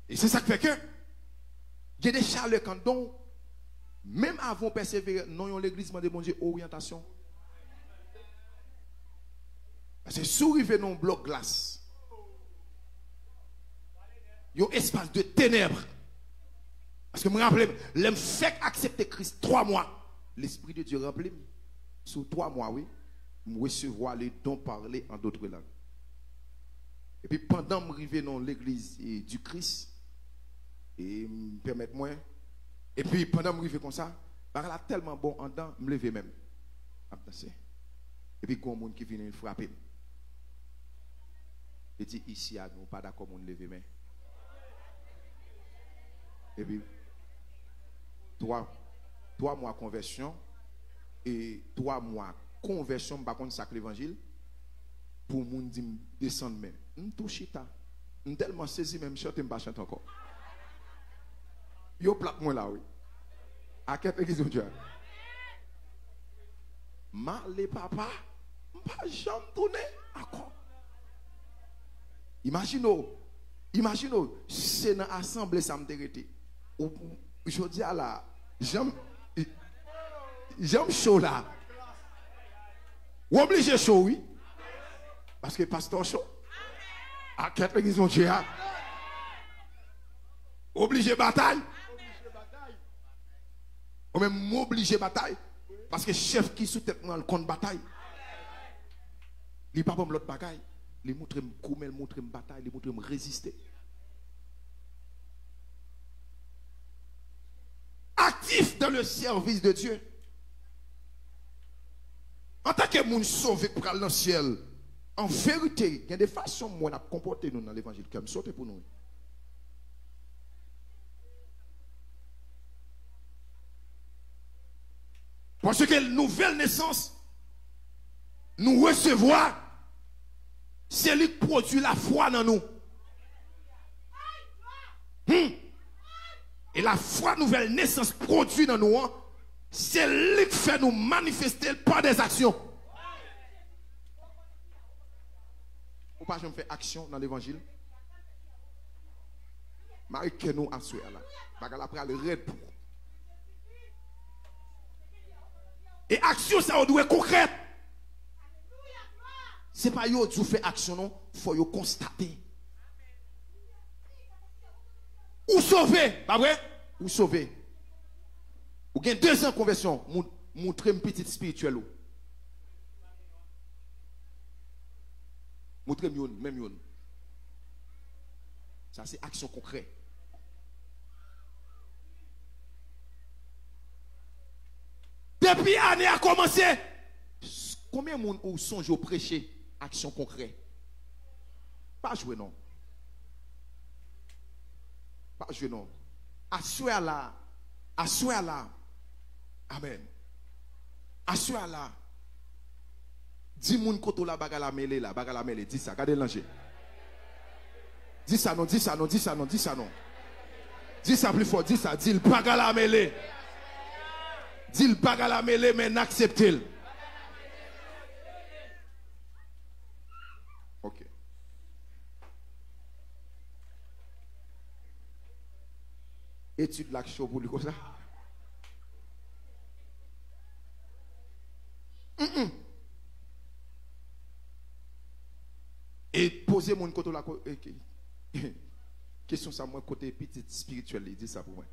Et c'est ça qui fait que il y a des chaleurs quand donc même avant de persévérer, non l'église de bon Dieu orientation. Parce que si vous arrivez dans un bloc glace, il y a un espace de ténèbres. Parce que je me rappelle, l'homme fait accepter Christ 3 mois. L'Esprit de Dieu remplit. Sous 3 mois, oui, je recevoir les dons parlés en d'autres langues. Et puis pendant que je arrive dans l'église du Christ, et me permettre moi, et puis pendant que je arrive comme ça, par là tellement bon en dedans, je me lever même. Et puis il y a un monde qui vient frapper. Il dit ici à nous, pas d'accord, on lever même. Et puis 3 mois conversion et 3 mois conversion, par contre, ça l'évangile. Pour les gens qui descendent même. Je suis tellement saisi même, je ne pas chanter encore. Yo plaque moi là, oui. À quelle église de Dieu? Les papa, je ne pas jamais tourner encore. Imaginez, c'est dans l'assemblée, ça me dégoûte. Je dis à la, j'aime chaud là. Ou obligé chaud, oui. Parce que pasteur chaud. À quelle église de Dieu? Obligé bataille. Ou même m'obliger bataille. Parce que chef qui sous tête dans le compte bataille. Il ne pas pour l'autre bataille. Il montre comment il montre bataille, il montre résister. Actif dans le service de Dieu. En tant que monde sauvé pour aller dans le ciel, en vérité, il y a des façons où on a comporté nous dans l'évangile comme sauter pour nous. Parce que la nouvelle naissance, nous recevoir, c'est lui qui produit la foi dans nous. Et la foi nouvelle naissance produit dans nous, c'est lui qui fait nous manifester par des actions. Ou pas, je me fais action dans l'évangile. Marie que nous à souhait là. Parce qu'elle après le raid pour. Et action, ça on doit être concrète. C'est pas yo qui fait action, non. Il faut yo constater. Ou sauver, pas vrai? Ou sauver. Ou gain 2 ans de conversion, montrer une petite spirituelle. Montrer même yon. Ça c'est action concrète. Depuis l'année a commencé, combien de monde ou songe au prêcher action concrète? Pas jouer non. Pas genou. Assois là. Assois là. Amen. Assois là. Dis moun koto la bagala mêlé là, bagala mêlé, dis ça, regardez l'ange. Dis ça non, dis ça non, dis ça non, dis ça non. Dis ça plus fort, dis ça, dis le bagala mêlé. Dis le bagala mêlé mais n'acceptez-le. OK. Étude l'action pour lui comme ça. Et poser mon côté la question ça moi côté petit spirituel, dit ça pour moi.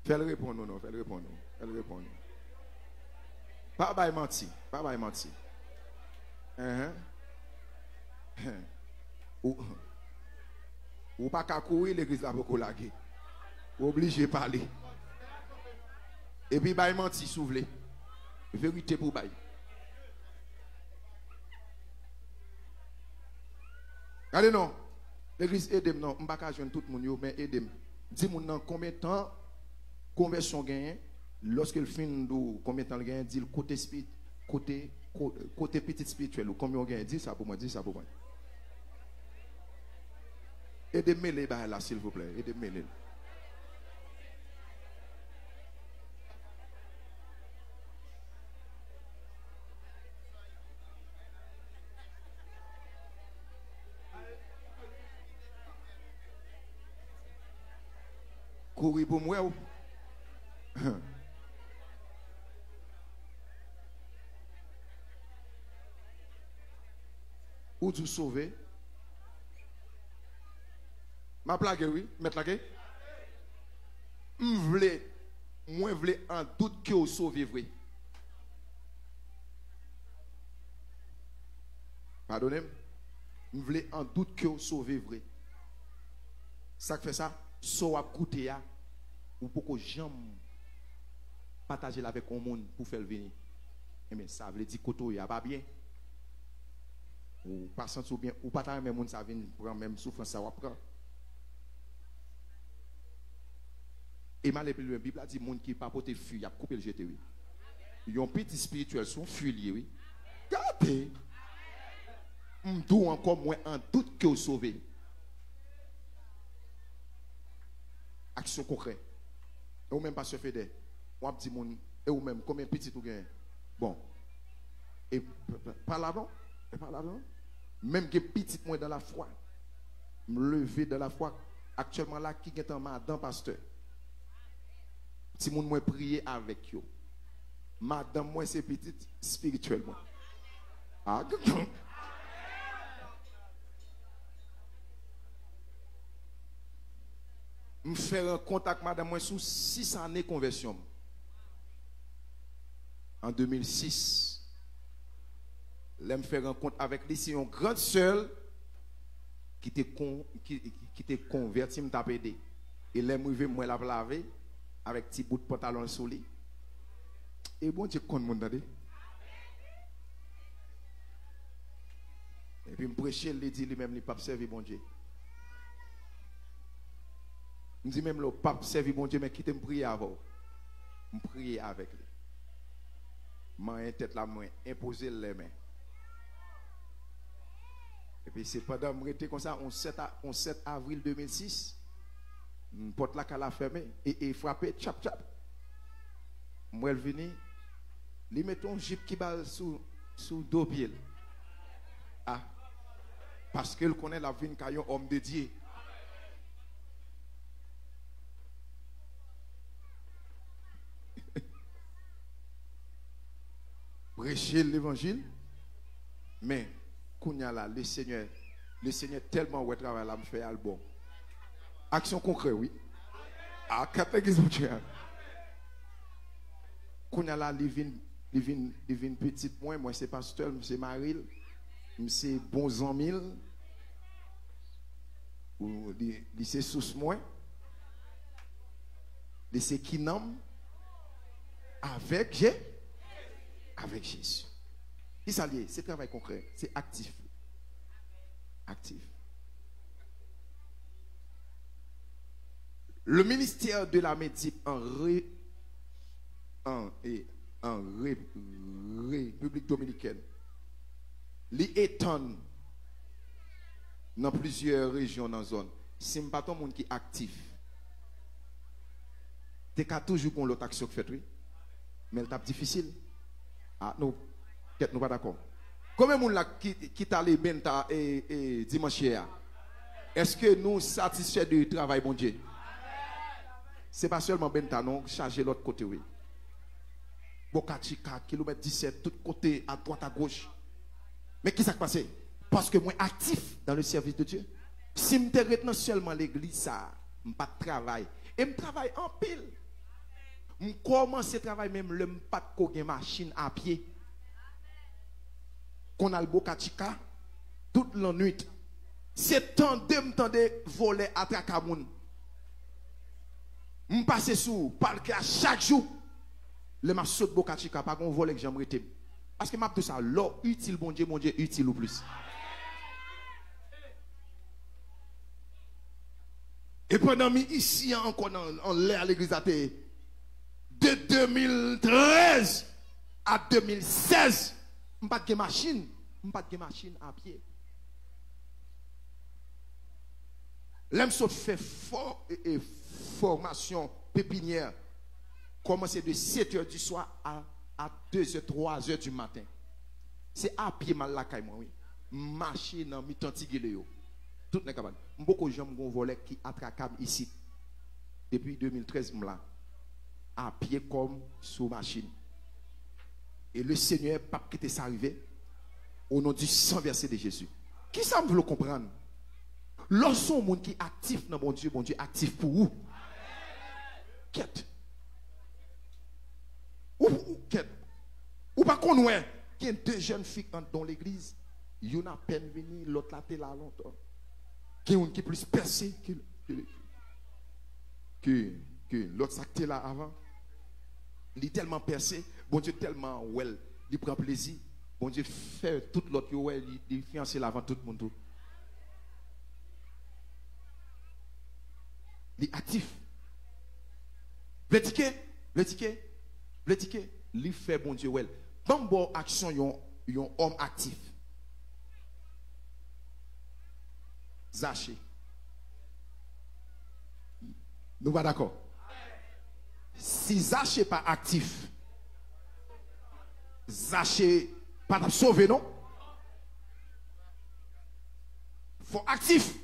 Fais-le répondre non, fais-le répondre. Fais-le répondre. Pas bail menti, pas bail menti. Ou pas qu'à courir l'église là pour laguer. Obligé de parler. Et puis bail menti s'ouvre. Vérité pour bail. Allez non, l'église aide-moi non, on va pas joindre tout le monde mais aide-moi. Dis-moi dans combien de temps conversion gagne lorsque le fin de combien de temps gagne dit le côté côté petit spirituel ou combien on gagne dis ça pour moi, dis ça pour moi. Aidez-moi les là s'il vous plaît, aidez-moi les. Courir pour moi ou ou tu sauver ma plaque oui mettre la gueule moi vle en doute que vous sauver vrai pardonnez m'vle en doute que vous sauver vrai ça fait ça so a goûter ya ou pour que j'aime partager avec un monde pour faire venir mais ça veut dire que ya pas bien ou pas sentir bien ou pas tant même monde ça vient prendre même souffrance ça va prendre et mal plus loin Bible a dit monde qui pas porter fuir a couper le jeter oui yon petit spirituel son fuilier oui regardez m'dou encore moins en doute que vous sauver action concrète ou même pas se fait des ou petit monde et ou même combien petit ou gain bon et par là-dedans et par là-dedans même que petit moi dans la foi me lever dans la foi actuellement là qui est en madame pasteur petit monde moi prier avec yo madame moi c'est petite spirituellement ah me faire un contact madame moi sous 6 années conversion en 2006 là me faire rencontre avec lui c'est une grande sœur qui t'est converti me t'a aidé et là moi la laver avec petit bout de pantalon sous lui et bon Dieu compte monde et puis me prêcher il dit lui-même il pas servir bon Dieu me dit même le pape servir bon Dieu mais quitte me prier avant me prier avec lui main tête la main imposer les mains et puis c'est pendant me rester comme ça on 7 avril 2006 une porte là qu'elle a fermée et frappé chap chap moi elle venu lui met un jeep qui balle sous deux pieds ah parce qu'elle connaît la vie d'un homme de Dieu. Prêcher l'évangile mais kounya là le Seigneur tellement ouais travail là me fait album action concrète oui à quatre églises kounya là il vient petite moi c'est pasteur c'est Maril c'est bon amis ou c'est sous moi c'est Kinam avec Jésus. Il s'allie, c'est travail concret, c'est actif. Actif. Le ministère de la médecine République dominicaine, l'étend dans plusieurs régions dans la zone. Si je ne pas ton monde qui est actif, tu as toujours qu'on l'autre action fait, oui. Mais elle tape difficile. Ah, nous, nous pas d'accord. Combien de monde qui t'a les benta et dimanche hier? Est-ce que nous satisfaits du travail, bon Dieu? Ce n'est pas seulement benta, non, charger l'autre côté, oui. Boca Chica, kilomètre 17, tout côté, à droite, à gauche. Mais qui s'est passé? Parce que moi, actif dans le service de Dieu. Si je me retenu seulement l'église, ça, je ne pas de travail. Et je travaille en pile. Je commence à travailler même, je ne pas de machine à pied. Qu'on a le Boca Chica, toute la nuit. C'est temps de voler à Trakamoun. Je passe sous, parce que chaque jour, le m'a saute Boca Chica, pas qu'on vole que j'aimerais te. Parce que m'a tout ça, l'eau utile, bon Dieu, utile ou plus. Et pendant ici encore en l'air à l'église de 2013 à 2016, je n'ai pas de machine, à pied. L'homme saute fait formation pépinière. Commencer de 7h du soir à 2h, 3h du matin. C'est à pied mal la caille, oui. Marcher dans mi temps tigéléo. Tout n'est capable. Beaucoup de gens ont volé qui attracent ici. Depuis 2013, là. À pied comme sous machine. Et le Seigneur, pas quitter ça arrivé. Au nom du sang versé de Jésus. Qui ça me veut comprendre? Lorsqu'on est monde qui est actif dans mon Dieu actif pour vous. Quête. Ou pas qu'on voit qu'il y a deux jeunes filles dans l'église. Il y en a peine venir, l'autre là, là longtemps. Qui est plus percé que l'autre s'acte là avant. Il est tellement percé, bon Dieu tellement well, il prend plaisir. Bon Dieu fait tout l'autre, il fiancé là avant tout le monde. Il est actif. Le ticket, il fait bon Dieu well. Dans bon action, il y a un homme actif. Zaché. Nous va d'accord. Si Zaché pas actif, Zaché pas sauvé, non? Faut actif.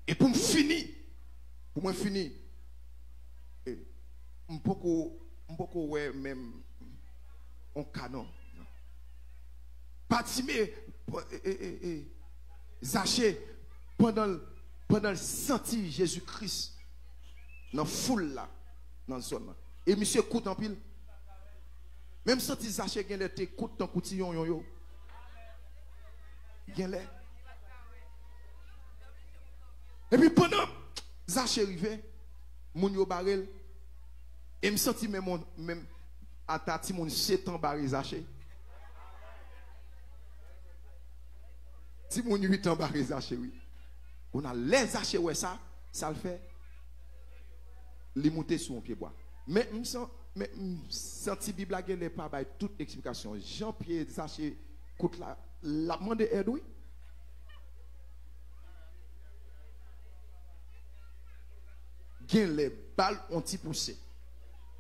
Et pour me finir, beaucoup ouais même en canon. Participer Zaché pendant le senti Jésus-Christ dans la foule là, dans la zone là. Et monsieur coûte en pile. Même senti Zaché gagne les coûte dans coutillon yo. Gagne les. Et puis pendant Zaché arrivé, moun yo barel et me senti même à tati mon 7 ans barré Zaché. Si mon 8 ans barré Zaché oui. On a les Zaché ouais ça le fait. Les monter sur un pied bois. Mais senti Bible la n'est pas by toute explication. Jean-Pierre Zaché coûte la demande aide oui. Les balles ont été poussées.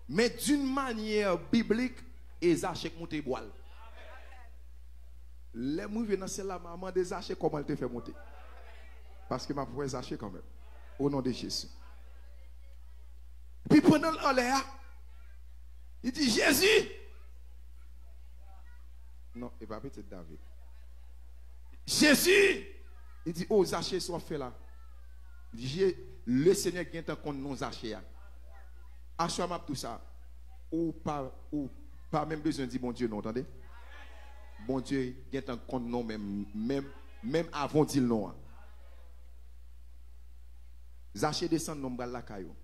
Mais d'une manière biblique, et Zaché monter bois. Les mouvements dans celle-là, maman des Zaché, comment elle te fait monter? Parce que ma foi Zaché quand même. Au nom de Jésus. Puis pendant l'air, il dit Jésus. Non, il va peut-être David. Jésus. Il dit, oh Zaché, soit fait là. Il dit, le Seigneur qui est en compte non Zaché. Achouam tout ça. Ou pas même besoin de dire bon Dieu, non, entendez? Bon Dieu qui est en compte non, même avant de dire non. Zaché descend non bral la caillou.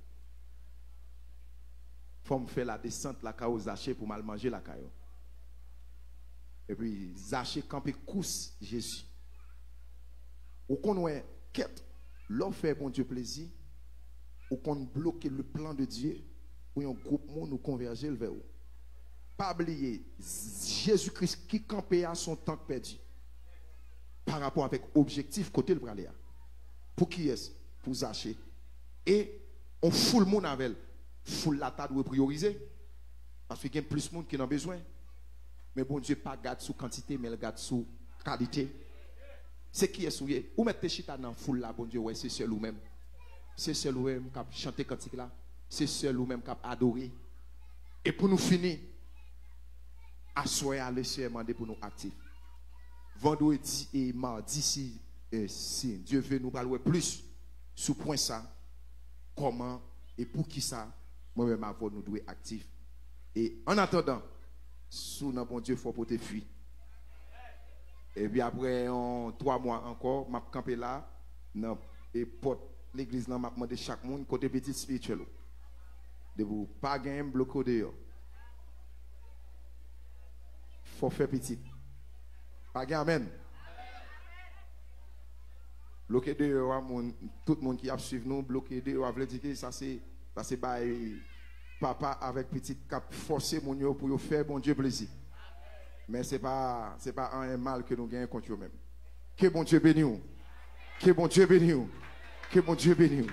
Faut me faire la descente la caillou Zaché pour mal manger la caillou. Et puis Zaché campé cousse Jésus. Ou qu'on ouais quête l'on fait bon Dieu plaisir, ou qu'on bloque le plan de Dieu, ou un groupe monde nous converger vers vous. Pas oublier, Jésus-Christ qui campait à son temps perdu par rapport avec objectif côté le praléa. Pour qui est-ce? Pour Zaché. Et on fout le monde avec elle. Fout la table prioriser. Parce qu'il y a plus de monde qui en a besoin. Mais bon Dieu, pas garde sous quantité, mais il garde sous qualité. C'est qui est souillé? Ou mettez chita dans foule là, bon Dieu, ouais, c'est seul ou même. C'est seul ou même qui a chanté cantique là. C'est seul ou même qui a adoré. Et pour nous finir, assoyer à l'essai demander pour nous actifs. Vendredi et mardi, si Dieu veut nous parler plus sous point ça, comment et pour qui ça, moi-même avant nous doit actifs. Et en attendant, sous notre bon Dieu, il faut porter fuir. Et puis après 3 mois encore, je vais camper là, dans l'église, je vais demander chaque monde côté petit spirituel. De vous pas gagner bloqué dehors. Il faut faire petit. Pas gagner, amen. Bloqué dehors, tout le monde qui a suivi nous, bloqué dehors, veut dire que ça c'est papa avec petit cap forcer mon yo pour faire bon Dieu plaisir. Mais c'est pas un mal que nous gagnons contre eux-mêmes. Que bon Dieu bénisse nous. Que bon Dieu bénisse nous. Que bon Dieu bénisse nous.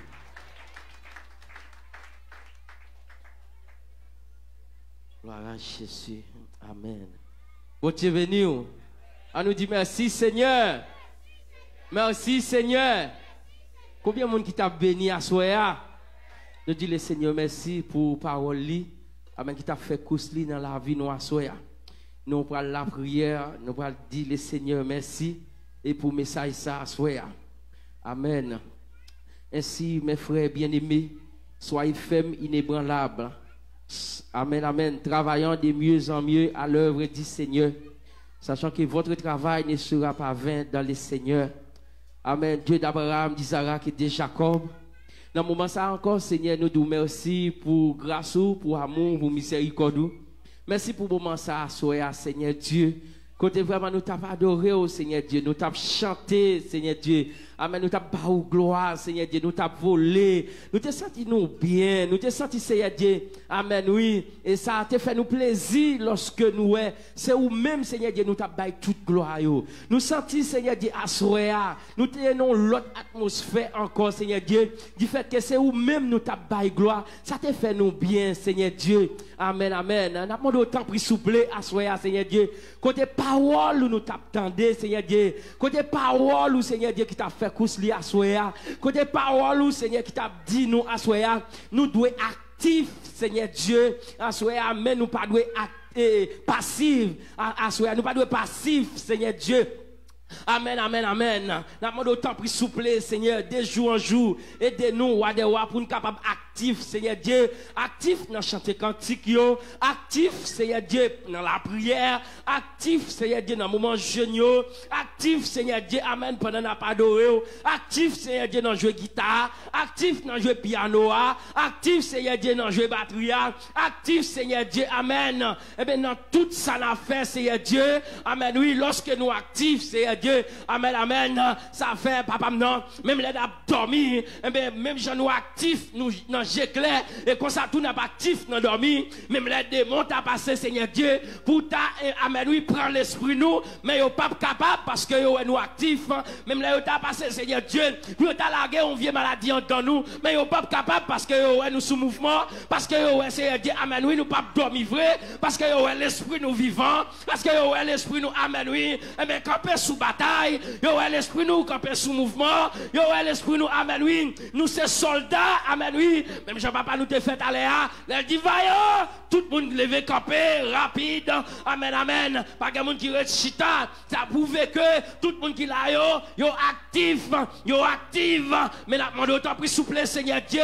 Gloire à Jésus. Amen. Bon Dieu bénisse nous. On nous dit merci Seigneur. Merci Seigneur. Combien de monde qui t'a béni à soi? Nous disons le Seigneur merci pour parole li. Amen qui t'a fait course li dans la vie nous à soi. Nous prenons la prière, nous allons dire le Seigneur merci et pour message ça à soi. Amen. Ainsi mes frères bien-aimés, soyez fermes, inébranlables. Amen, amen. Travaillant de mieux en mieux à l'œuvre du Seigneur, sachant que votre travail ne sera pas vain dans le Seigneur. Amen. Dieu d'Abraham, d'Isaac et de Jacob. Dans le moment ça encore, Seigneur, nous vous merci pour grâce, pour amour, pour miséricorde. Merci pour le moment ça, Seigneur Dieu. Côté vraiment nous t'avons adoré, oh Seigneur Dieu. Nous t'avons chanté, Seigneur Dieu. Amen. Nous t'avons baou gloire, Seigneur Dieu. Nous t'avons volé. Nous t'avons senti nous bien. Nous t'avons senti, Seigneur Dieu. Amen, oui. Et ça a fait nous plaisir lorsque nous, c'est où même, Seigneur Dieu, nous t'avons baillé toute gloire. Nous senti, Seigneur Dieu, à soya. Nous tenons l'autre atmosphère encore, Seigneur Dieu. Du fait que c'est où même nous t'avons baillé gloire. Ça te fait nous bien, Seigneur Dieu. Amen, amen. Nous avons demandé autant pris souple à soya, Seigneur Dieu. Côté parole, nous t'attendons, Seigneur Dieu. Côté parole, Seigneur Dieu, qui t'a fait course li à soya. Côté parole, Seigneur, qui t'a dit nous à soya. Nous devons actifs, Seigneur Dieu, à soya, mais nous pas devons passifs, à soya. Nous pas devons passifs, Seigneur Dieu. Amen, amen, amen. Nous avons autant pris souple, Seigneur, de jour en jour. Aidez-nous, pour nous capables actifs, Seigneur Dieu. Actifs dans chanter cantique, actifs, Seigneur Dieu, dans la prière. Actifs, Seigneur Dieu, dans le moment jeûne. Actifs, Seigneur Dieu, amen, pendant la padoré. Actifs, Seigneur Dieu, dans jouer guitare. Actifs dans jouer piano. Actifs, Seigneur Dieu, dans jouer batterie. Actifs, Seigneur Dieu, amen. Eh bien, dans tout ça, n'a fait, Seigneur Dieu. Amen, oui, lorsque nous actifs, Seigneur Dieu, amen, amen, ça fait, papa, non, même les dormi, même gens nous actifs, nous, dans j'éclaire, et comme ça, tout n'a pas actif, nous dormi, même les démons, t'as passé, Seigneur Dieu, pour ta, amen, oui, prend l'esprit nous, mais yo pas capable, parce que yo nous actifs, même les t'as passé, Seigneur Dieu, puis yo t'as largué, on vient maladie dans nous, mais yo pas capable, parce que yo nous sous mouvement, parce que yo, Seigneur Dieu, amen, oui, nous pas dormi vrai, parce que yo l'esprit nous vivant, parce que yo l'esprit nous, amen, oui, et bien, camper sous bataille, yo l'esprit nous camper sous mouvement, yo l'esprit nous amen oui, nous c'est soldats amen oui, même Jean-Papa nous te fait aller à, il dit va yo, tout le monde lever camper rapide, amen amen, pas de monde qui reste chita, ça prouve que tout le monde qui là yo actif, mais la demande autant pris souple Seigneur Dieu,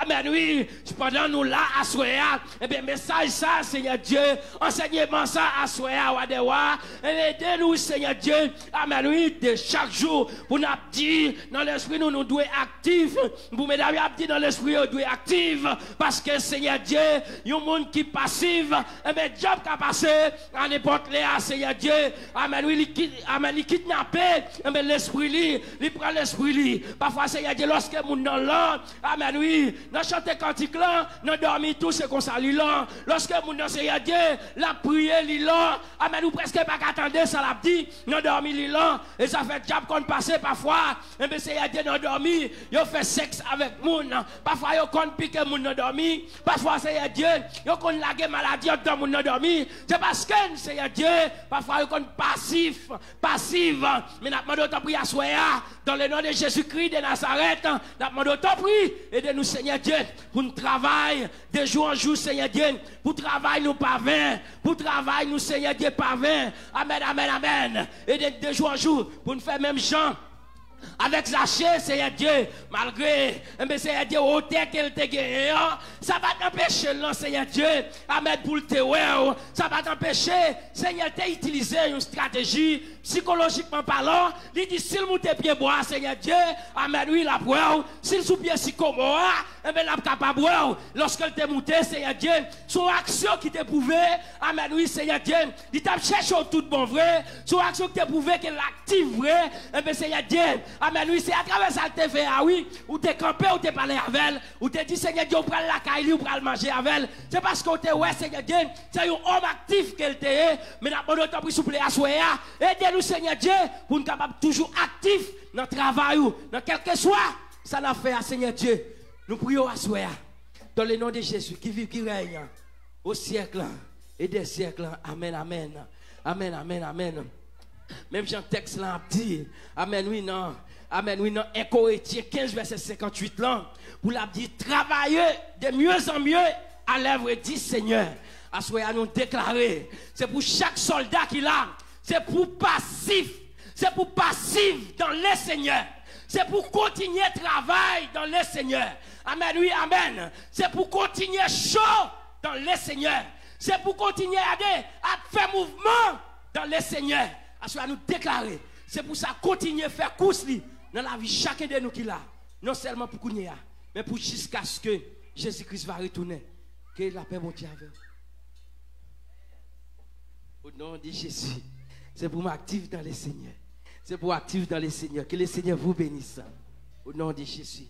amen oui, pendant nous là à soya, et bien message ça Seigneur Dieu, enseignement ça à soya wadewa, aidez-nous Seigneur Dieu, amen oui, de chaque jour, pour nous dire, dans l'esprit, nous devons être actifs. Pour mesdames, dit dans l'esprit, nous devons être active. Parce que Seigneur Dieu, il y a un monde qui est passif. Et bien, job qui a passé à n'importe léa, Seigneur Dieu. Amen, oui, il kidnappé. Et bien, l'esprit, il prend l'esprit. Parfois, Seigneur Dieu, lorsque mon dans l'an, amen, oui, dans chanter cantique là, dans dormir tout, c'est comme ça, l'an. Lorsque mon dans Seigneur Dieu, la prière, l'an, amen, ou presque pas qu'attendre, ça l'a dit, dans dormir l'an. Et ça fait job qu'on passe parfois. Et bien, Seigneur Dieu, dans dormir, il fait sexe avec moun. Parfois, il qu'on pique moun dans dormir. Parfois, Seigneur Dieu, il qu'on lague maladie dans moun dans dormir. C'est parce que, Seigneur Dieu, parfois, il qu'on passif. Mais n'a demandé autant prier à soi, dans le nom de Jésus-Christ de Nazareth, n'a demandé autant prier. Aidez-nous, Seigneur Dieu, pour nous travailler de jour en jour, Seigneur Dieu, pour travailler nous pas vain, pour travailler nous, Seigneur Dieu, pas vain. Amen, amen, amen. Aidez-nous de jour en jour, pour nous faire même gens. Avec Zachée, Seigneur Dieu, malgré, Seigneur Dieu, au terre qu'elle te gagne, ça va t'empêcher, Seigneur Dieu, Amen, pour le terroir, ça va t'empêcher, Seigneur, d'utiliser une stratégie, psychologiquement parlant, il dit, s'il monte pied bois, Seigneur Dieu, Amen, oui, la boire, s'il sous pied sycomore, la capable boire, lorsqu'elle t'est montée, Seigneur Dieu, son action qui t'est prouvé, Amen, oui, Seigneur Dieu, il t'a cherché tout bon vrai, son action qui t'est prouvé qu'elle active vrai, Seigneur Dieu, Amen, oui, c'est à travers ça que tu fait, ah oui, ou tu es campé, ou tu es parlé avec elle, ou tu dit, Seigneur Dieu, on prend la caille, ou prend le manger avec elle. C'est parce que tu es, ouais, Seigneur Dieu, c'est un homme actif qu'elle t'est, mais n'a pas de temps pour souffler à soi. Aidez-nous, Seigneur Dieu, pour nous capables toujours actifs dans le travail, dans quel que soit, ça n'a fait à Seigneur Dieu. Nous prions à soi, dans le nom de Jésus, qui vit, qui règne, au siècle et des siècles. Amen, amen. Amen, amen, amen. Même Jean texte là a dit, Amen, oui, non. Amen, oui, non. 1 Corinthiens 15, verset 58 là, pour la dire, travaillez de mieux en mieux à l'œuvre dit Seigneur. À ce moment nous déclarer, c'est pour chaque soldat qui l'a, c'est pour passif dans le Seigneur. C'est pour continuer le travail dans le Seigneur. Amen, oui, amen. C'est pour continuer chaud dans le Seigneur. C'est pour continuer à faire mouvement dans le Seigneur. À ce moment nous déclarer, c'est pour ça continuer à faire course dans la vie chacun de nous qui l'a. Non seulement pour qu'on y a, mais pour jusqu'à ce que Jésus-Christ va retourner. Que la paix monte avec. Au nom de Jésus, c'est pour m'activer dans le Seigneur. C'est pour activer dans le Seigneur. Que le Seigneur vous bénisse. Au nom de Jésus.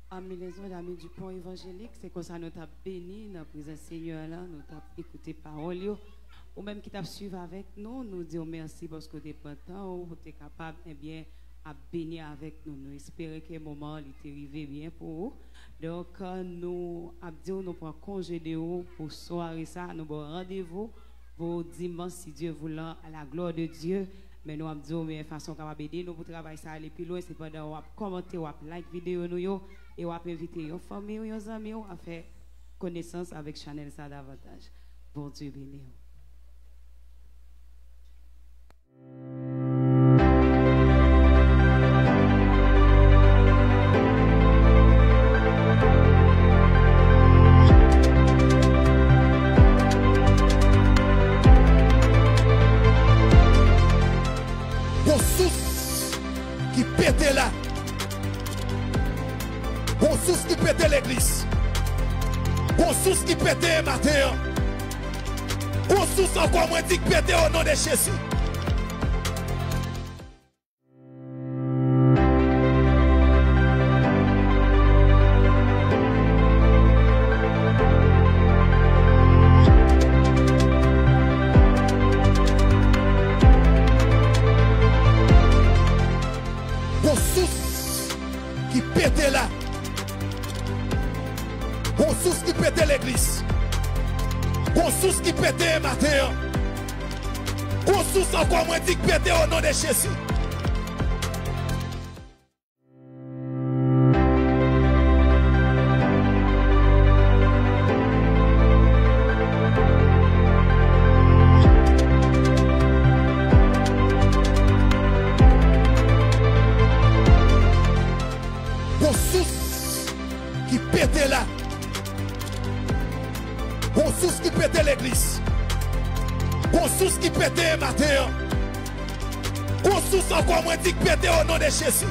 Amis les autres, amis du pont évangélique, c'est comme ça nous t'avons béni dans la présence Seigneur là, nous t'avons écouté parole. Ou même qui t'a suivi avec nous, nous disons merci parce que tu es content ou tu es capable bien à bénir avec nous. Nous espérons que le moment il est arrivé bien pour vous. Donc nous avons nous prenons congé de vous pour soirée ça, nous avons rendez-vous pour dimanche si Dieu voulant à la gloire de Dieu. Mais nous avons dit mais façon capable aider nous pour travailler ça aller plus loin, c'est pendant on commenter, on like vidéo nous et on inviter nos familles, nos amis à faire connaissance avec Chanel ça davantage. Bon Dieu béni. Qui pétait là. Bon source qui pétait l'église. Bon source qui pétait matin. Bon source encore moins dit qui pétait au nom de Jésus. L'église. Bon source qui pétait matin. Bon source encore moins dit qui pétait au nom de Jésus. Bon source qui pétait là. Bon source qui pétait l'église. Bon source qui pétait matin. Bon source encore moins dit qui pétait au nom de Jésus.